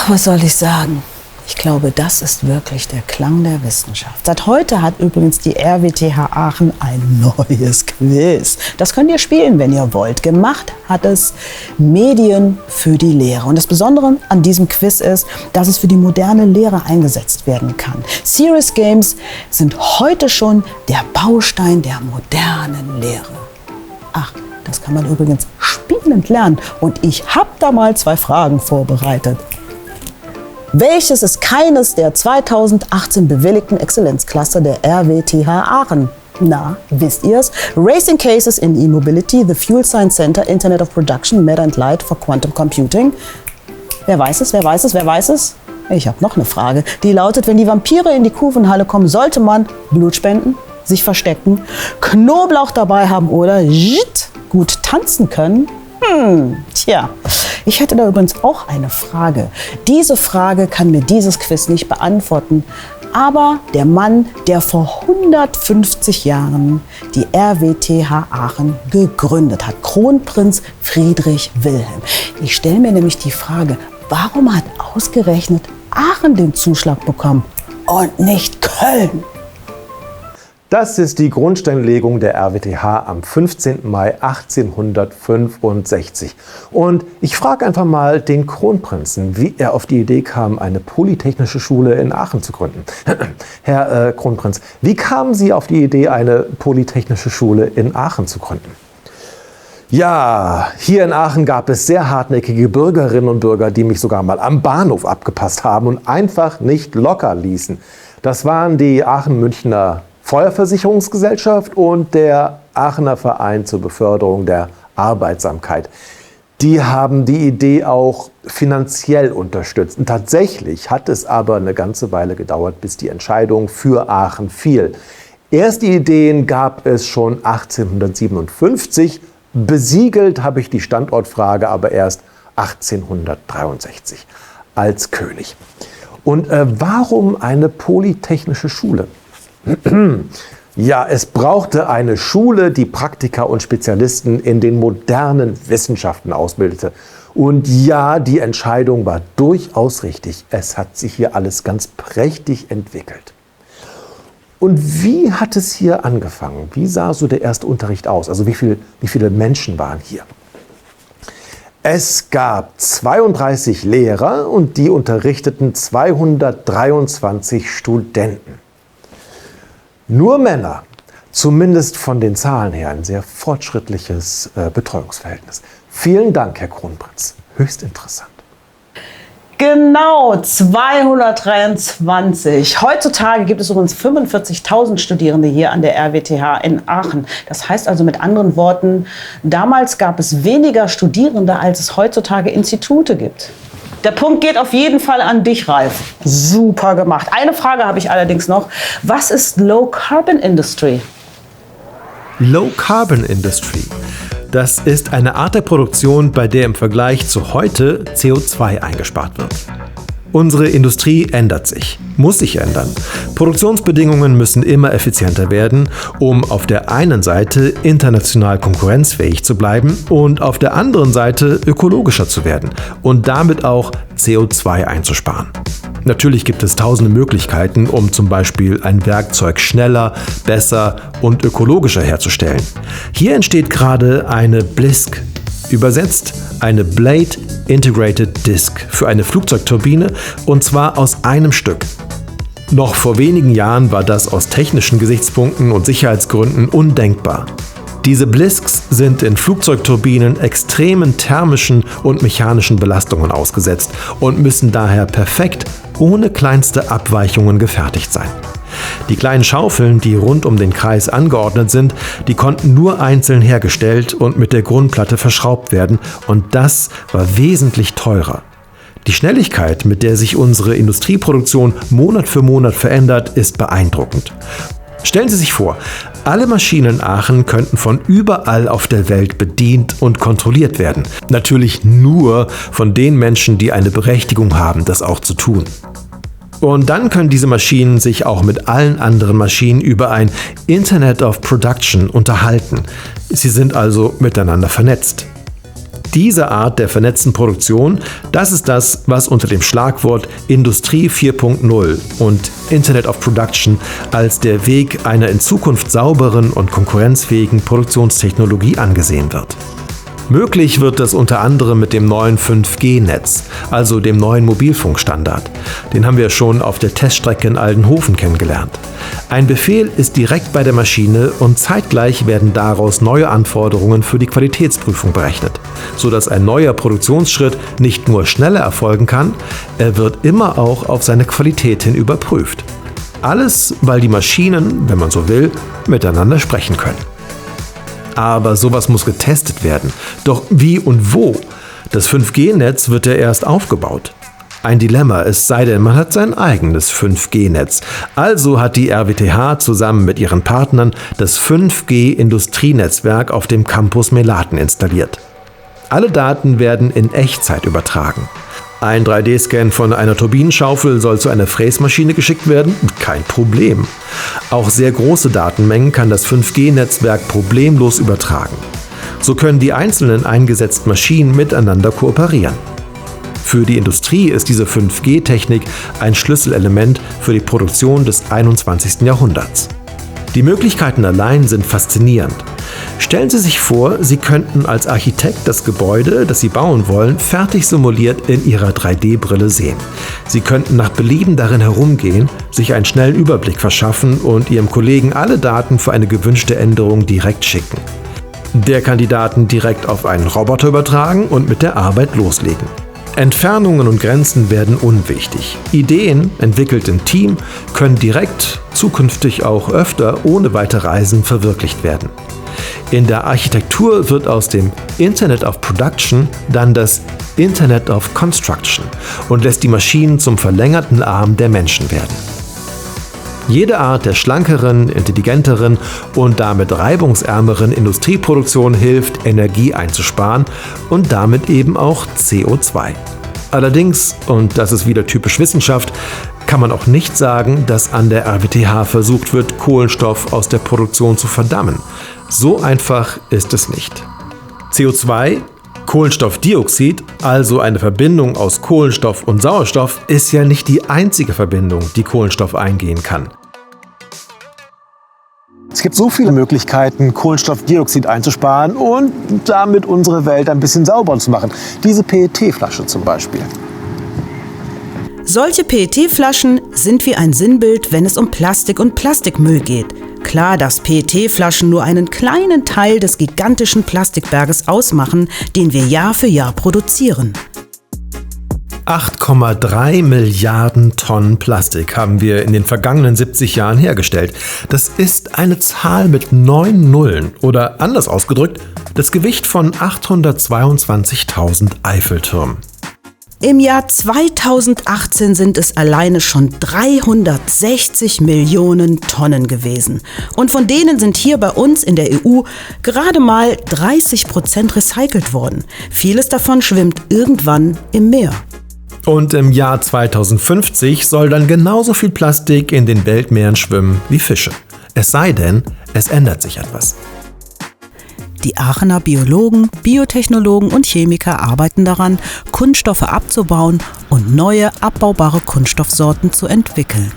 Ach, was soll ich sagen? Ich glaube, das ist wirklich der Klang der Wissenschaft. Seit heute hat übrigens die RWTH Aachen ein neues Quiz. Das könnt ihr spielen, wenn ihr wollt. Gemacht hat es Medien für die Lehre. Und das Besondere an diesem Quiz ist, dass es für die moderne Lehre eingesetzt werden kann. Serious Games sind heute schon der Baustein der modernen Lehre. Ach, das kann man übrigens spielend lernen. Und ich habe da mal 2 Fragen vorbereitet. Welches ist keines der 2018 bewilligten Exzellenzcluster der RWTH Aachen? Na, wisst ihr's? Racing Cases in E-Mobility, the Fuel Science Center, Internet of Production, Matter and Light for Quantum Computing. Wer weiß es, wer weiß es, wer weiß es? Ich habe noch eine Frage, die lautet, wenn die Vampire in die Kuvenhalle kommen, sollte man Blut spenden, sich verstecken, Knoblauch dabei haben oder gut tanzen können? Tja, ich hätte da übrigens auch eine Frage. Diese Frage kann mir dieses Quiz nicht beantworten. Aber der Mann, der vor 150 Jahren die RWTH Aachen gegründet hat, Kronprinz Friedrich Wilhelm. Ich stelle mir nämlich die Frage, warum hat ausgerechnet Aachen den Zuschlag bekommen und nicht Köln? Das ist die Grundsteinlegung der RWTH am 15. Mai 1865. Und ich frage einfach mal den Kronprinzen, wie er auf die Idee kam, eine polytechnische Schule in Aachen zu gründen. Herr Kronprinz, wie kamen Sie auf die Idee, eine polytechnische Schule in Aachen zu gründen? Ja, hier in Aachen gab es sehr hartnäckige Bürgerinnen und Bürger, die mich sogar mal am Bahnhof abgepasst haben und einfach nicht locker ließen. Das waren die Aachen-Münchner Feuerversicherungsgesellschaft und der Aachener Verein zur Beförderung der Arbeitsamkeit. Die haben die Idee auch finanziell unterstützt. Und tatsächlich hat es aber eine ganze Weile gedauert, bis die Entscheidung für Aachen fiel. Erste Ideen gab es schon 1857. Besiegelt habe ich die Standortfrage aber erst 1863 als König. Und warum eine polytechnische Schule? Ja, es brauchte eine Schule, die Praktiker und Spezialisten in den modernen Wissenschaften ausbildete. Und ja, die Entscheidung war durchaus richtig. Es hat sich hier alles ganz prächtig entwickelt. Und wie hat es hier angefangen? Wie sah so der erste Unterricht aus? Also wie viele Menschen waren hier? Es gab 32 Lehrer und die unterrichteten 223 Studenten. Nur Männer, zumindest von den Zahlen her, ein sehr fortschrittliches Betreuungsverhältnis. Vielen Dank, Herr Kronprinz. Höchst interessant. Genau, 223. Heutzutage gibt es übrigens 45.000 Studierende hier an der RWTH in Aachen. Das heißt also mit anderen Worten, damals gab es weniger Studierende, als es heutzutage Institute gibt. Der Punkt geht auf jeden Fall an dich, Ralf. Super gemacht. Eine Frage habe ich allerdings noch. Was ist Low Carbon Industry? Low Carbon Industry. Das ist eine Art der Produktion, bei der im Vergleich zu heute CO2 eingespart wird. Unsere Industrie ändert sich, muss sich ändern. Produktionsbedingungen müssen immer effizienter werden, um auf der einen Seite international konkurrenzfähig zu bleiben und auf der anderen Seite ökologischer zu werden und damit auch CO2 einzusparen. Natürlich gibt es tausende Möglichkeiten, um zum Beispiel ein Werkzeug schneller, besser und ökologischer herzustellen. Hier entsteht gerade eine BLISK, übersetzt eine Blade Integrated Disc für eine Flugzeugturbine, und zwar aus einem Stück. Noch vor wenigen Jahren war das aus technischen Gesichtspunkten und Sicherheitsgründen undenkbar. Diese Blisks sind in Flugzeugturbinen extremen thermischen und mechanischen Belastungen ausgesetzt und müssen daher perfekt ohne kleinste Abweichungen gefertigt sein. Die kleinen Schaufeln, die rund um den Kreis angeordnet sind, die konnten nur einzeln hergestellt und mit der Grundplatte verschraubt werden, und das war wesentlich teurer. Die Schnelligkeit, mit der sich unsere Industrieproduktion Monat für Monat verändert, ist beeindruckend. Stellen Sie sich vor, alle Maschinen in Aachen könnten von überall auf der Welt bedient und kontrolliert werden. Natürlich nur von den Menschen, die eine Berechtigung haben, das auch zu tun. Und dann können diese Maschinen sich auch mit allen anderen Maschinen über ein Internet of Production unterhalten. Sie sind also miteinander vernetzt. Diese Art der vernetzten Produktion, das ist das, was unter dem Schlagwort Industrie 4.0 und Internet of Production als der Weg einer in Zukunft sauberen und konkurrenzfähigen Produktionstechnologie angesehen wird. Möglich wird das unter anderem mit dem neuen 5G-Netz, also dem neuen Mobilfunkstandard. Den haben wir schon auf der Teststrecke in Aldenhoven kennengelernt. Ein Befehl ist direkt bei der Maschine und zeitgleich werden daraus neue Anforderungen für die Qualitätsprüfung berechnet, sodass ein neuer Produktionsschritt nicht nur schneller erfolgen kann, er wird immer auch auf seine Qualität hin überprüft. Alles, weil die Maschinen, wenn man so will, miteinander sprechen können. Aber sowas muss getestet werden. Doch wie und wo? Das 5G-Netz wird ja erst aufgebaut. Ein Dilemma, es sei denn, man hat sein eigenes 5G-Netz. Also hat die RWTH zusammen mit ihren Partnern das 5G-Industrienetzwerk auf dem Campus Melaten installiert. Alle Daten werden in Echtzeit übertragen. Ein 3D-Scan von einer Turbinenschaufel soll zu einer Fräsmaschine geschickt werden? Kein Problem. Auch sehr große Datenmengen kann das 5G-Netzwerk problemlos übertragen. So können die einzelnen eingesetzten Maschinen miteinander kooperieren. Für die Industrie ist diese 5G-Technik ein Schlüsselelement für die Produktion des 21. Jahrhunderts. Die Möglichkeiten allein sind faszinierend. Stellen Sie sich vor, Sie könnten als Architekt das Gebäude, das Sie bauen wollen, fertig simuliert in Ihrer 3D-Brille sehen. Sie könnten nach Belieben darin herumgehen, sich einen schnellen Überblick verschaffen und Ihrem Kollegen alle Daten für eine gewünschte Änderung direkt schicken. Der kann die Daten direkt auf einen Roboter übertragen und mit der Arbeit loslegen. Entfernungen und Grenzen werden unwichtig. Ideen, entwickelt im Team, können direkt, zukünftig auch öfter, ohne weitere Reisen verwirklicht werden. In der Architektur wird aus dem Internet of Production dann das Internet of Construction und lässt die Maschinen zum verlängerten Arm der Menschen werden. Jede Art der schlankeren, intelligenteren und damit reibungsärmeren Industrieproduktion hilft, Energie einzusparen und damit eben auch CO2. Allerdings, und das ist wieder typisch Wissenschaft, kann man auch nicht sagen, dass an der RWTH versucht wird, Kohlenstoff aus der Produktion zu verdammen. So einfach ist es nicht. CO2, Kohlenstoffdioxid, also eine Verbindung aus Kohlenstoff und Sauerstoff, ist ja nicht die einzige Verbindung, die Kohlenstoff eingehen kann. Es gibt so viele Möglichkeiten, Kohlenstoffdioxid einzusparen und damit unsere Welt ein bisschen sauberer zu machen. Diese PET-Flasche zum Beispiel. Solche PET-Flaschen sind wie ein Sinnbild, wenn es um Plastik und Plastikmüll geht. Klar, dass PET-Flaschen nur einen kleinen Teil des gigantischen Plastikberges ausmachen, den wir Jahr für Jahr produzieren. 8,3 Milliarden Tonnen Plastik haben wir in den vergangenen 70 Jahren hergestellt. Das ist eine Zahl mit 9 Nullen oder anders ausgedrückt, das Gewicht von 822.000 Eiffeltürmen. Im Jahr 2018 sind es alleine schon 360 Millionen Tonnen gewesen. Und von denen sind hier bei uns in der EU gerade mal 30% recycelt worden. Vieles davon schwimmt irgendwann im Meer. Und im Jahr 2050 soll dann genauso viel Plastik in den Weltmeeren schwimmen wie Fische. Es sei denn, es ändert sich etwas. Die Aachener Biologen, Biotechnologen und Chemiker arbeiten daran, Kunststoffe abzubauen und neue abbaubare Kunststoffsorten zu entwickeln.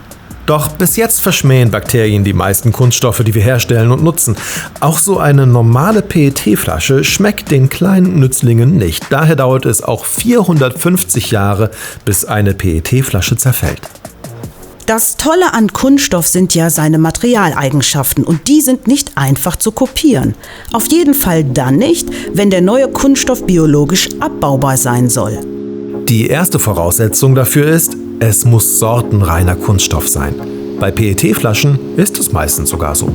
Doch bis jetzt verschmähen Bakterien die meisten Kunststoffe, die wir herstellen und nutzen. Auch so eine normale PET-Flasche schmeckt den kleinen Nützlingen nicht. Daher dauert es auch 450 Jahre, bis eine PET-Flasche zerfällt. Das Tolle an Kunststoff sind ja seine Materialeigenschaften und die sind nicht einfach zu kopieren. Auf jeden Fall dann nicht, wenn der neue Kunststoff biologisch abbaubar sein soll. Die erste Voraussetzung dafür ist, es muss sortenreiner Kunststoff sein. Bei PET-Flaschen ist es meistens sogar so.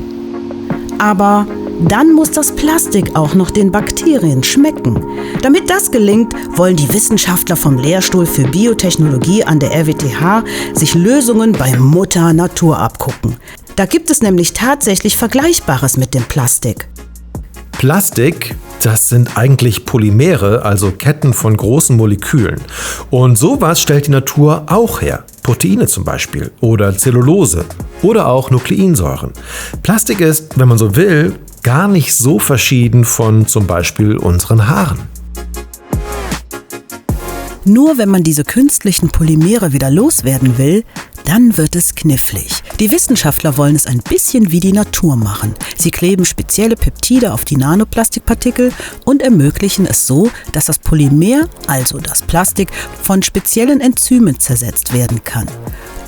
Aber dann muss das Plastik auch noch den Bakterien schmecken. Damit das gelingt, wollen die Wissenschaftler vom Lehrstuhl für Biotechnologie an der RWTH sich Lösungen bei Mutter Natur abgucken. Da gibt es nämlich tatsächlich Vergleichbares mit dem Plastik. Plastik, das sind eigentlich Polymere, also Ketten von großen Molekülen. Und sowas stellt die Natur auch her. Proteine zum Beispiel oder Zellulose oder auch Nukleinsäuren. Plastik ist, wenn man so will, gar nicht so verschieden von zum Beispiel unseren Haaren. Nur wenn man diese künstlichen Polymere wieder loswerden will, dann wird es knifflig. Die Wissenschaftler wollen es ein bisschen wie die Natur machen. Sie kleben spezielle Peptide auf die Nanoplastikpartikel und ermöglichen es so, dass das Polymer, also das Plastik, von speziellen Enzymen zersetzt werden kann.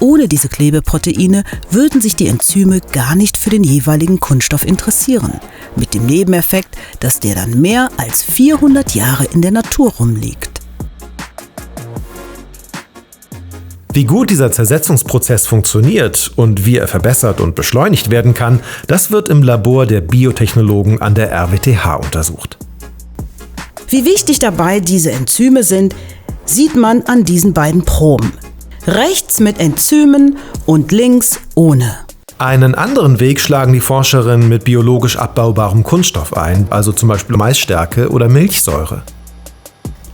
Ohne diese Klebeproteine würden sich die Enzyme gar nicht für den jeweiligen Kunststoff interessieren. Mit dem Nebeneffekt, dass der dann mehr als 400 Jahre in der Natur rumliegt. Wie gut dieser Zersetzungsprozess funktioniert und wie er verbessert und beschleunigt werden kann, das wird im Labor der Biotechnologen an der RWTH untersucht. Wie wichtig dabei diese Enzyme sind, sieht man an diesen beiden Proben. Rechts mit Enzymen und links ohne. Einen anderen Weg schlagen die Forscherinnen mit biologisch abbaubarem Kunststoff ein, also zum Beispiel Maisstärke oder Milchsäure.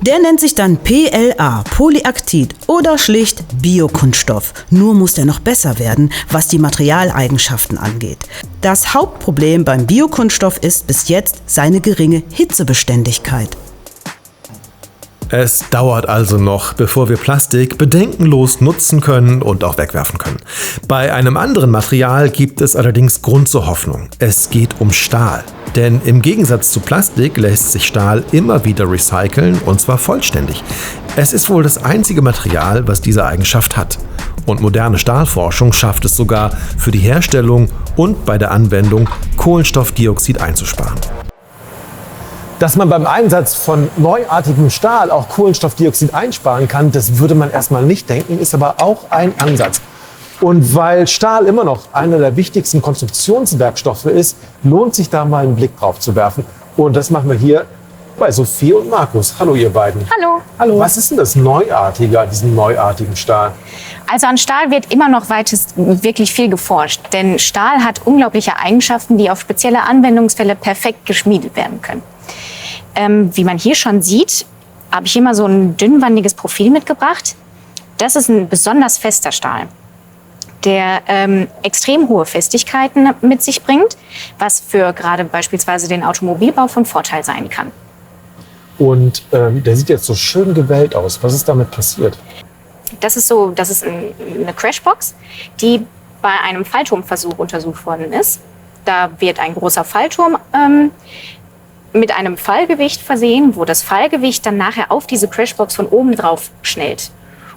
Der nennt sich dann PLA, Polyactid oder schlicht Biokunststoff. Nur muss der noch besser werden, was die Materialeigenschaften angeht. Das Hauptproblem beim Biokunststoff ist bis jetzt seine geringe Hitzebeständigkeit. Es dauert also noch, bevor wir Plastik bedenkenlos nutzen können und auch wegwerfen können. Bei einem anderen Material gibt es allerdings Grund zur Hoffnung. Es geht um Stahl. Denn im Gegensatz zu Plastik lässt sich Stahl immer wieder recyceln und zwar vollständig. Es ist wohl das einzige Material, was diese Eigenschaft hat. Und moderne Stahlforschung schafft es sogar, für die Herstellung und bei der Anwendung Kohlenstoffdioxid einzusparen. Dass man beim Einsatz von neuartigem Stahl auch Kohlenstoffdioxid einsparen kann, das würde man erstmal nicht denken, ist aber auch ein Ansatz. Und weil Stahl immer noch einer der wichtigsten Konstruktionswerkstoffe ist, lohnt sich da mal einen Blick drauf zu werfen. Und das machen wir hier bei Sophie und Markus. Hallo ihr beiden. Hallo. Hallo. Was ist denn das Neuartige an diesem neuartigen Stahl? Also an Stahl wird immer noch wirklich viel geforscht. Denn Stahl hat unglaubliche Eigenschaften, die auf spezielle Anwendungsfälle perfekt geschmiedet werden können. Wie man hier schon sieht, habe ich hier mal so ein dünnwandiges Profil mitgebracht. Das ist ein besonders fester Stahl, der extrem hohe Festigkeiten mit sich bringt, was für gerade beispielsweise den Automobilbau von Vorteil sein kann. Und der sieht jetzt so schön gewellt aus. Was ist damit passiert? Das ist eine Crashbox, die bei einem Fallturmversuch untersucht worden ist. Da wird ein großer Fallturm mit einem Fallgewicht versehen, wo das Fallgewicht dann nachher auf diese Crashbox von oben drauf schnellt.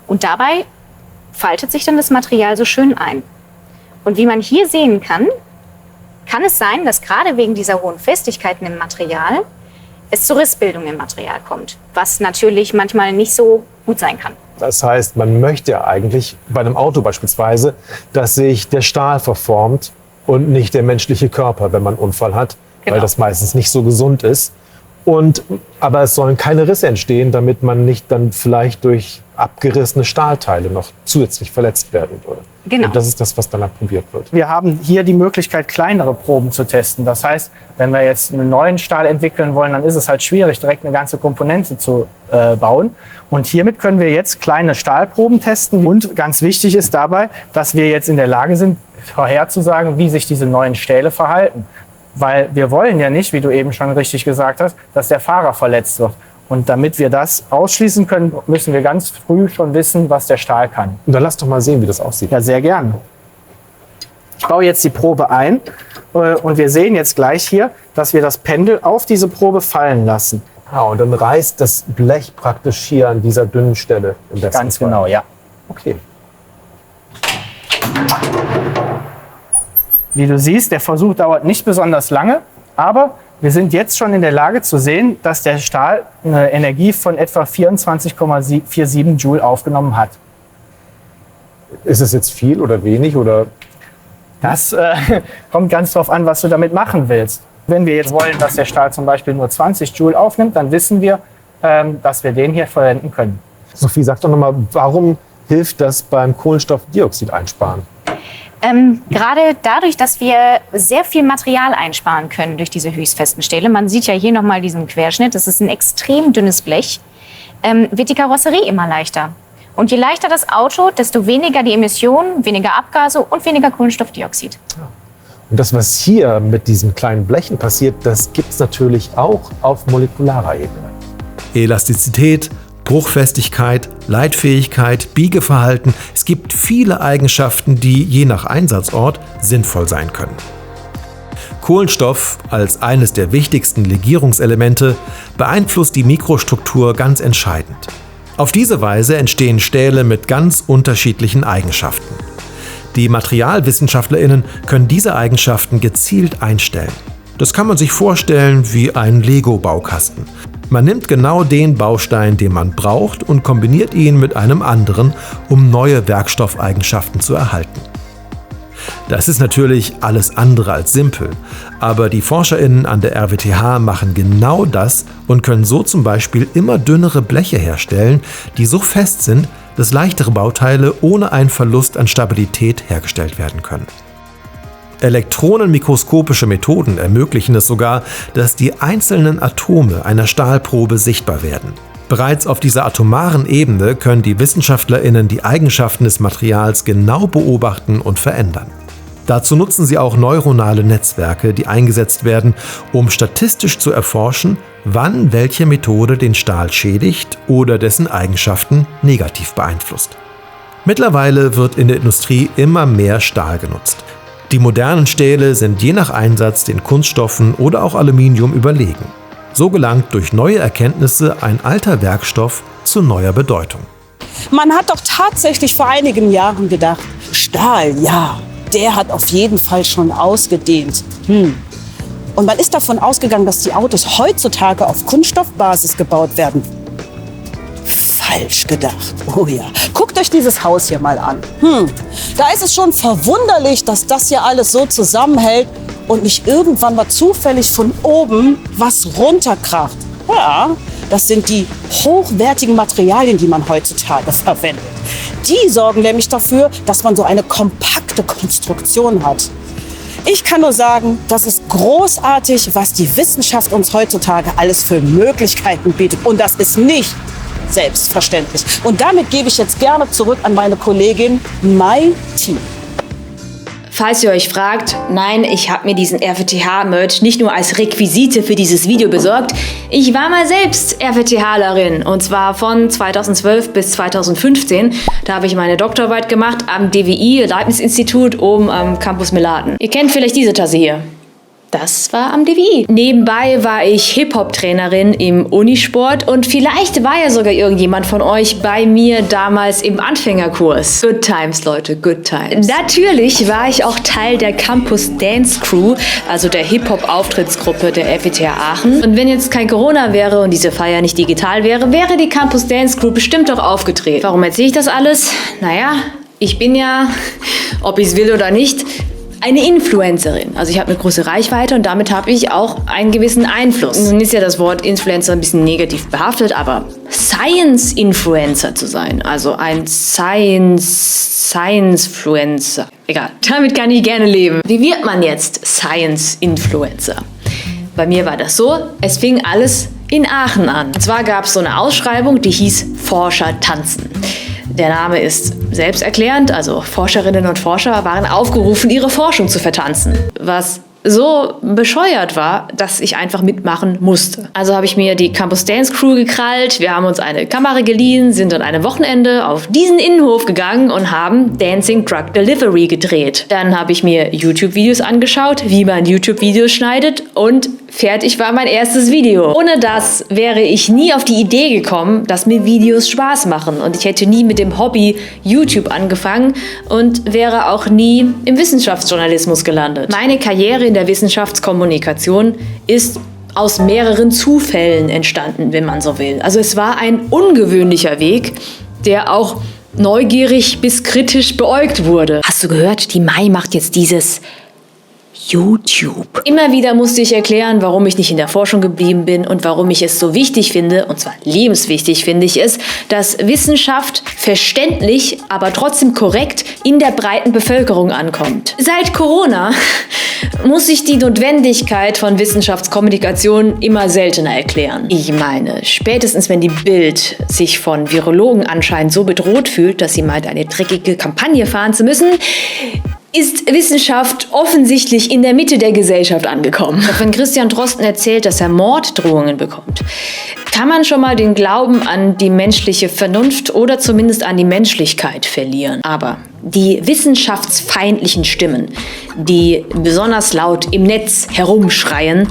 Und dabei faltet sich dann das Material so schön ein. Und wie man hier sehen kann, kann es sein, dass gerade wegen dieser hohen Festigkeiten im Material es zu Rissbildung im Material kommt, was natürlich manchmal nicht so gut sein kann. Das heißt, man möchte ja eigentlich bei einem Auto beispielsweise, dass sich der Stahl verformt und nicht der menschliche Körper, wenn man einen Unfall hat. Weil das meistens nicht so gesund ist. Aber es sollen keine Risse entstehen, damit man nicht dann vielleicht durch abgerissene Stahlteile noch zusätzlich verletzt werden würde. Genau. Und das ist das, was dann probiert wird. Wir haben hier die Möglichkeit, kleinere Proben zu testen. Das heißt, wenn wir jetzt einen neuen Stahl entwickeln wollen, dann ist es halt schwierig, direkt eine ganze Komponente zu bauen. Und hiermit können wir jetzt kleine Stahlproben testen. Und ganz wichtig ist dabei, dass wir jetzt in der Lage sind, vorherzusagen, wie sich diese neuen Stähle verhalten. Weil wir wollen ja nicht, wie du eben schon richtig gesagt hast, dass der Fahrer verletzt wird. Und damit wir das ausschließen können, müssen wir ganz früh schon wissen, was der Stahl kann. Und dann lass doch mal sehen, wie das aussieht. Ja, sehr gern. Ich baue jetzt die Probe ein und wir sehen jetzt gleich hier, dass wir das Pendel auf diese Probe fallen lassen. Ja, und dann reißt das Blech praktisch hier an dieser dünnen Stelle. Im besten Ganz Fall. genau, ja. Okay. Wie du siehst, der Versuch dauert nicht besonders lange, aber wir sind jetzt schon in der Lage zu sehen, dass der Stahl eine Energie von etwa 24,47 Joule aufgenommen hat. Ist es jetzt viel oder wenig? Oder? Das kommt ganz darauf an, was du damit machen willst. Wenn wir jetzt wollen, dass der Stahl zum Beispiel nur 20 Joule aufnimmt, dann wissen wir, dass wir den hier verwenden können. Sophie, sag doch nochmal, warum hilft das beim Kohlenstoffdioxid einsparen? Gerade dadurch, dass wir sehr viel Material einsparen können durch diese höchstfesten Stähle, man sieht ja hier nochmal diesen Querschnitt, das ist ein extrem dünnes Blech, wird die Karosserie immer leichter. Und je leichter das Auto, desto weniger die Emissionen, weniger Abgase und weniger Kohlenstoffdioxid. Und das, was hier mit diesen kleinen Blechen passiert, das gibt es natürlich auch auf molekularer Ebene. Elastizität, Bruchfestigkeit, Leitfähigkeit, Biegeverhalten. Es gibt viele Eigenschaften, die je nach Einsatzort sinnvoll sein können. Kohlenstoff als eines der wichtigsten Legierungselemente beeinflusst die Mikrostruktur ganz entscheidend. Auf diese Weise entstehen Stähle mit ganz unterschiedlichen Eigenschaften. Die MaterialwissenschaftlerInnen können diese Eigenschaften gezielt einstellen. Das kann man sich vorstellen wie einen Lego-Baukasten. Man nimmt genau den Baustein, den man braucht, und kombiniert ihn mit einem anderen, um neue Werkstoffeigenschaften zu erhalten. Das ist natürlich alles andere als simpel, aber die ForscherInnen an der RWTH machen genau das und können so zum Beispiel immer dünnere Bleche herstellen, die so fest sind, dass leichtere Bauteile ohne einen Verlust an Stabilität hergestellt werden können. Elektronenmikroskopische Methoden ermöglichen es sogar, dass die einzelnen Atome einer Stahlprobe sichtbar werden. Bereits auf dieser atomaren Ebene können die WissenschaftlerInnen die Eigenschaften des Materials genau beobachten und verändern. Dazu nutzen sie auch neuronale Netzwerke, die eingesetzt werden, um statistisch zu erforschen, wann welche Methode den Stahl schädigt oder dessen Eigenschaften negativ beeinflusst. Mittlerweile wird in der Industrie immer mehr Stahl genutzt. Die modernen Stähle sind je nach Einsatz den Kunststoffen oder auch Aluminium überlegen. So gelangt durch neue Erkenntnisse ein alter Werkstoff zu neuer Bedeutung. Man hat doch tatsächlich vor einigen Jahren gedacht, Stahl, ja, der hat auf jeden Fall schon ausgedehnt. Und man ist davon ausgegangen, dass die Autos heutzutage auf Kunststoffbasis gebaut werden. Falsch gedacht. Oh ja. Guckt euch dieses Haus hier mal an. Da ist es schon verwunderlich, dass das hier alles so zusammenhält und nicht irgendwann mal zufällig von oben was runterkracht. Ja, das sind die hochwertigen Materialien, die man heutzutage verwendet. Die sorgen nämlich dafür, dass man so eine kompakte Konstruktion hat. Ich kann nur sagen, das ist großartig, was die Wissenschaft uns heutzutage alles für Möglichkeiten bietet. Und das ist nicht selbstverständlich. Und damit gebe ich jetzt gerne zurück an meine Kollegin Mai Thi. Falls ihr euch fragt, nein, ich habe mir diesen RWTH-Merch nicht nur als Requisite für dieses Video besorgt. Ich war mal selbst RWTHlerin und zwar von 2012 bis 2015. Da habe ich meine Doktorarbeit gemacht am DWI, Leibniz-Institut, oben am Campus Melaten. Ihr kennt vielleicht diese Tasse hier. Das war am DWI. Nebenbei war ich Hip-Hop-Trainerin im Unisport und vielleicht war ja sogar irgendjemand von euch bei mir damals im Anfängerkurs. Good times, Leute, good times. Natürlich war ich auch Teil der Campus Dance Crew, also der Hip-Hop-Auftrittsgruppe der RWTH Aachen. Und wenn jetzt kein Corona wäre und diese Feier nicht digital wäre, wäre die Campus Dance Crew bestimmt auch aufgetreten. Warum erzähle ich das alles? Naja, ich bin ja, ob ich es will oder nicht, eine Influencerin. Also ich habe eine große Reichweite und damit habe ich auch einen gewissen Einfluss. Nun ist ja das Wort Influencer ein bisschen negativ behaftet, aber Science-Influencer zu sein, also ein Science-Fluencer. Egal, damit kann ich gerne leben. Wie wird man jetzt Science-Influencer? Bei mir war das so, es fing alles in Aachen an. Und zwar gab es so eine Ausschreibung, die hieß Forscher tanzen. Der Name ist selbsterklärend, also Forscherinnen und Forscher waren aufgerufen, ihre Forschung zu vertanzen. Was so bescheuert war, dass ich einfach mitmachen musste. Also habe ich mir die Campus Dance Crew gekrallt, wir haben uns eine Kamera geliehen, sind an einem Wochenende auf diesen Innenhof gegangen und haben Dancing Drug Delivery gedreht. Dann habe ich mir YouTube-Videos angeschaut, wie man YouTube-Videos schneidet und fertig war mein erstes Video. Ohne das wäre ich nie auf die Idee gekommen, dass mir Videos Spaß machen und ich hätte nie mit dem Hobby YouTube angefangen und wäre auch nie im Wissenschaftsjournalismus gelandet. Meine Karriere in der Wissenschaftskommunikation ist aus mehreren Zufällen entstanden, wenn man so will. Also es war ein ungewöhnlicher Weg, der auch neugierig bis kritisch beäugt wurde. Hast du gehört, die Mai macht jetzt dieses YouTube. Immer wieder musste ich erklären, warum ich nicht in der Forschung geblieben bin und warum ich es so wichtig finde, und zwar lebenswichtig finde ich es, dass Wissenschaft verständlich, aber trotzdem korrekt in der breiten Bevölkerung ankommt. Seit Corona muss ich die Notwendigkeit von Wissenschaftskommunikation immer seltener erklären. Ich meine, spätestens wenn die Bild sich von Virologen anscheinend so bedroht fühlt, dass sie meint, eine dreckige Kampagne fahren zu müssen, ist Wissenschaft offensichtlich in der Mitte der Gesellschaft angekommen. Wenn Christian Drosten erzählt, dass er Morddrohungen bekommt, kann man schon mal den Glauben an die menschliche Vernunft oder zumindest an die Menschlichkeit verlieren. Aber die wissenschaftsfeindlichen Stimmen, die besonders laut im Netz herumschreien,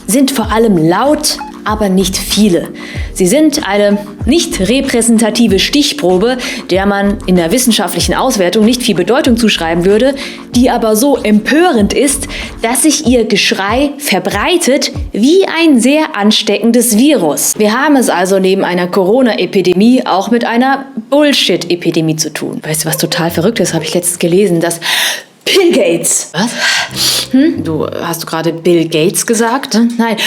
sind vor allem laut, aber nicht viele. Sie sind eine nicht repräsentative Stichprobe, der man in der wissenschaftlichen Auswertung nicht viel Bedeutung zuschreiben würde, die aber so empörend ist, dass sich ihr Geschrei verbreitet wie ein sehr ansteckendes Virus. Wir haben es also neben einer Corona-Epidemie auch mit einer Bullshit-Epidemie zu tun. Weißt du, was total verrückt ist, habe ich letztens gelesen, dass Bill Gates. Was? Hast du gerade Bill Gates gesagt? Nein.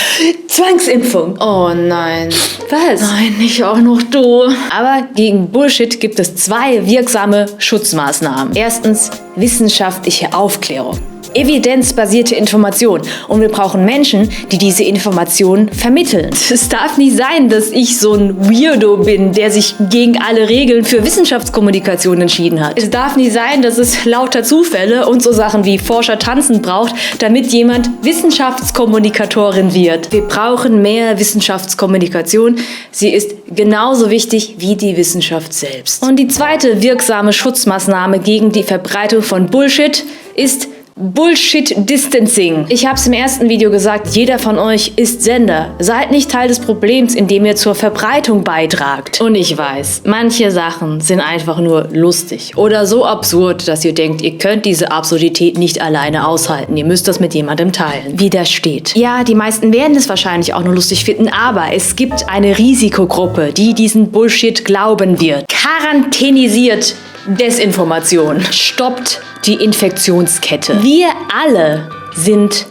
Zwangsimpfung. Oh nein. Was? Nein, nicht auch noch du. Aber gegen Bullshit gibt es 2 wirksame Schutzmaßnahmen. Erstens wissenschaftliche Aufklärung. Evidenzbasierte Information. Und wir brauchen Menschen, die diese Informationen vermitteln. Es darf nicht sein, dass ich so ein Weirdo bin, der sich gegen alle Regeln für Wissenschaftskommunikation entschieden hat. Es darf nicht sein, dass es lauter Zufälle und so Sachen wie Forscher tanzen braucht, damit jemand Wissenschaftskommunikatorin wird. Wir brauchen mehr Wissenschaftskommunikation. Sie ist genauso wichtig wie die Wissenschaft selbst. Und die zweite wirksame Schutzmaßnahme gegen die Verbreitung von Bullshit ist Bullshit Distancing. Ich habe es im ersten Video gesagt, jeder von euch ist Sender. Seid nicht Teil des Problems, indem ihr zur Verbreitung beitragt. Und ich weiß, manche Sachen sind einfach nur lustig oder so absurd, dass ihr denkt, ihr könnt diese Absurdität nicht alleine aushalten. Ihr müsst das mit jemandem teilen. Wie das steht. Ja, die meisten werden es wahrscheinlich auch nur lustig finden, aber es gibt eine Risikogruppe, die diesen Bullshit glauben wird. Quarantänisiert Desinformation. Stoppt die Infektionskette. Wir alle sind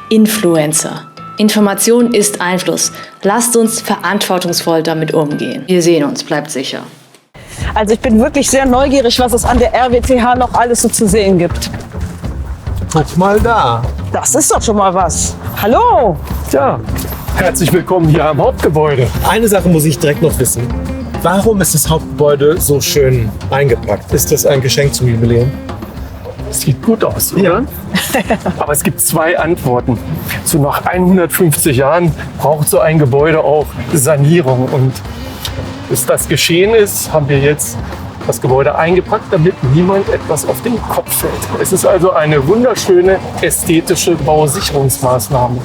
Influencer. Information ist Einfluss. Lasst uns verantwortungsvoll damit umgehen. Wir sehen uns, bleibt sicher. Also ich bin wirklich sehr neugierig, was es an der RWTH noch alles so zu sehen gibt. Guck mal da. Das ist doch schon mal was. Hallo! Ja, herzlich willkommen hier am Hauptgebäude. Eine Sache muss ich direkt noch wissen. Warum ist das Hauptgebäude so schön eingepackt? Ist das ein Geschenk zum Jubiläum? Sieht gut aus, oder? Ja. Aber es gibt 2 Antworten. So nach 150 Jahren braucht so ein Gebäude auch Sanierung. Und bis das geschehen ist, haben wir jetzt das Gebäude eingepackt, damit niemand etwas auf den Kopf fällt. Es ist also eine wunderschöne ästhetische Bausicherungsmaßnahme.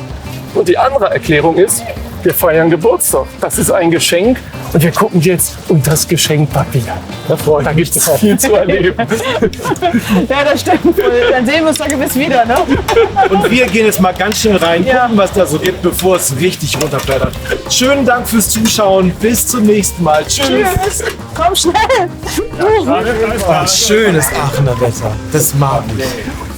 Und die andere Erklärung ist, wir feiern Geburtstag. Das ist ein Geschenk und wir gucken jetzt unter das Geschenkpapier. Da gibt es viel zu erleben. Ja, das stimmt. Dann sehen wir uns da gewiss wieder, ne? Und wir gehen jetzt mal ganz schön rein, gucken, was da so gibt, bevor es richtig runterflattert. Schönen Dank fürs Zuschauen. Bis zum nächsten Mal. Tschüss. Tschüss. Komm schnell. Schönes Aachener Wetter. Das mag ich.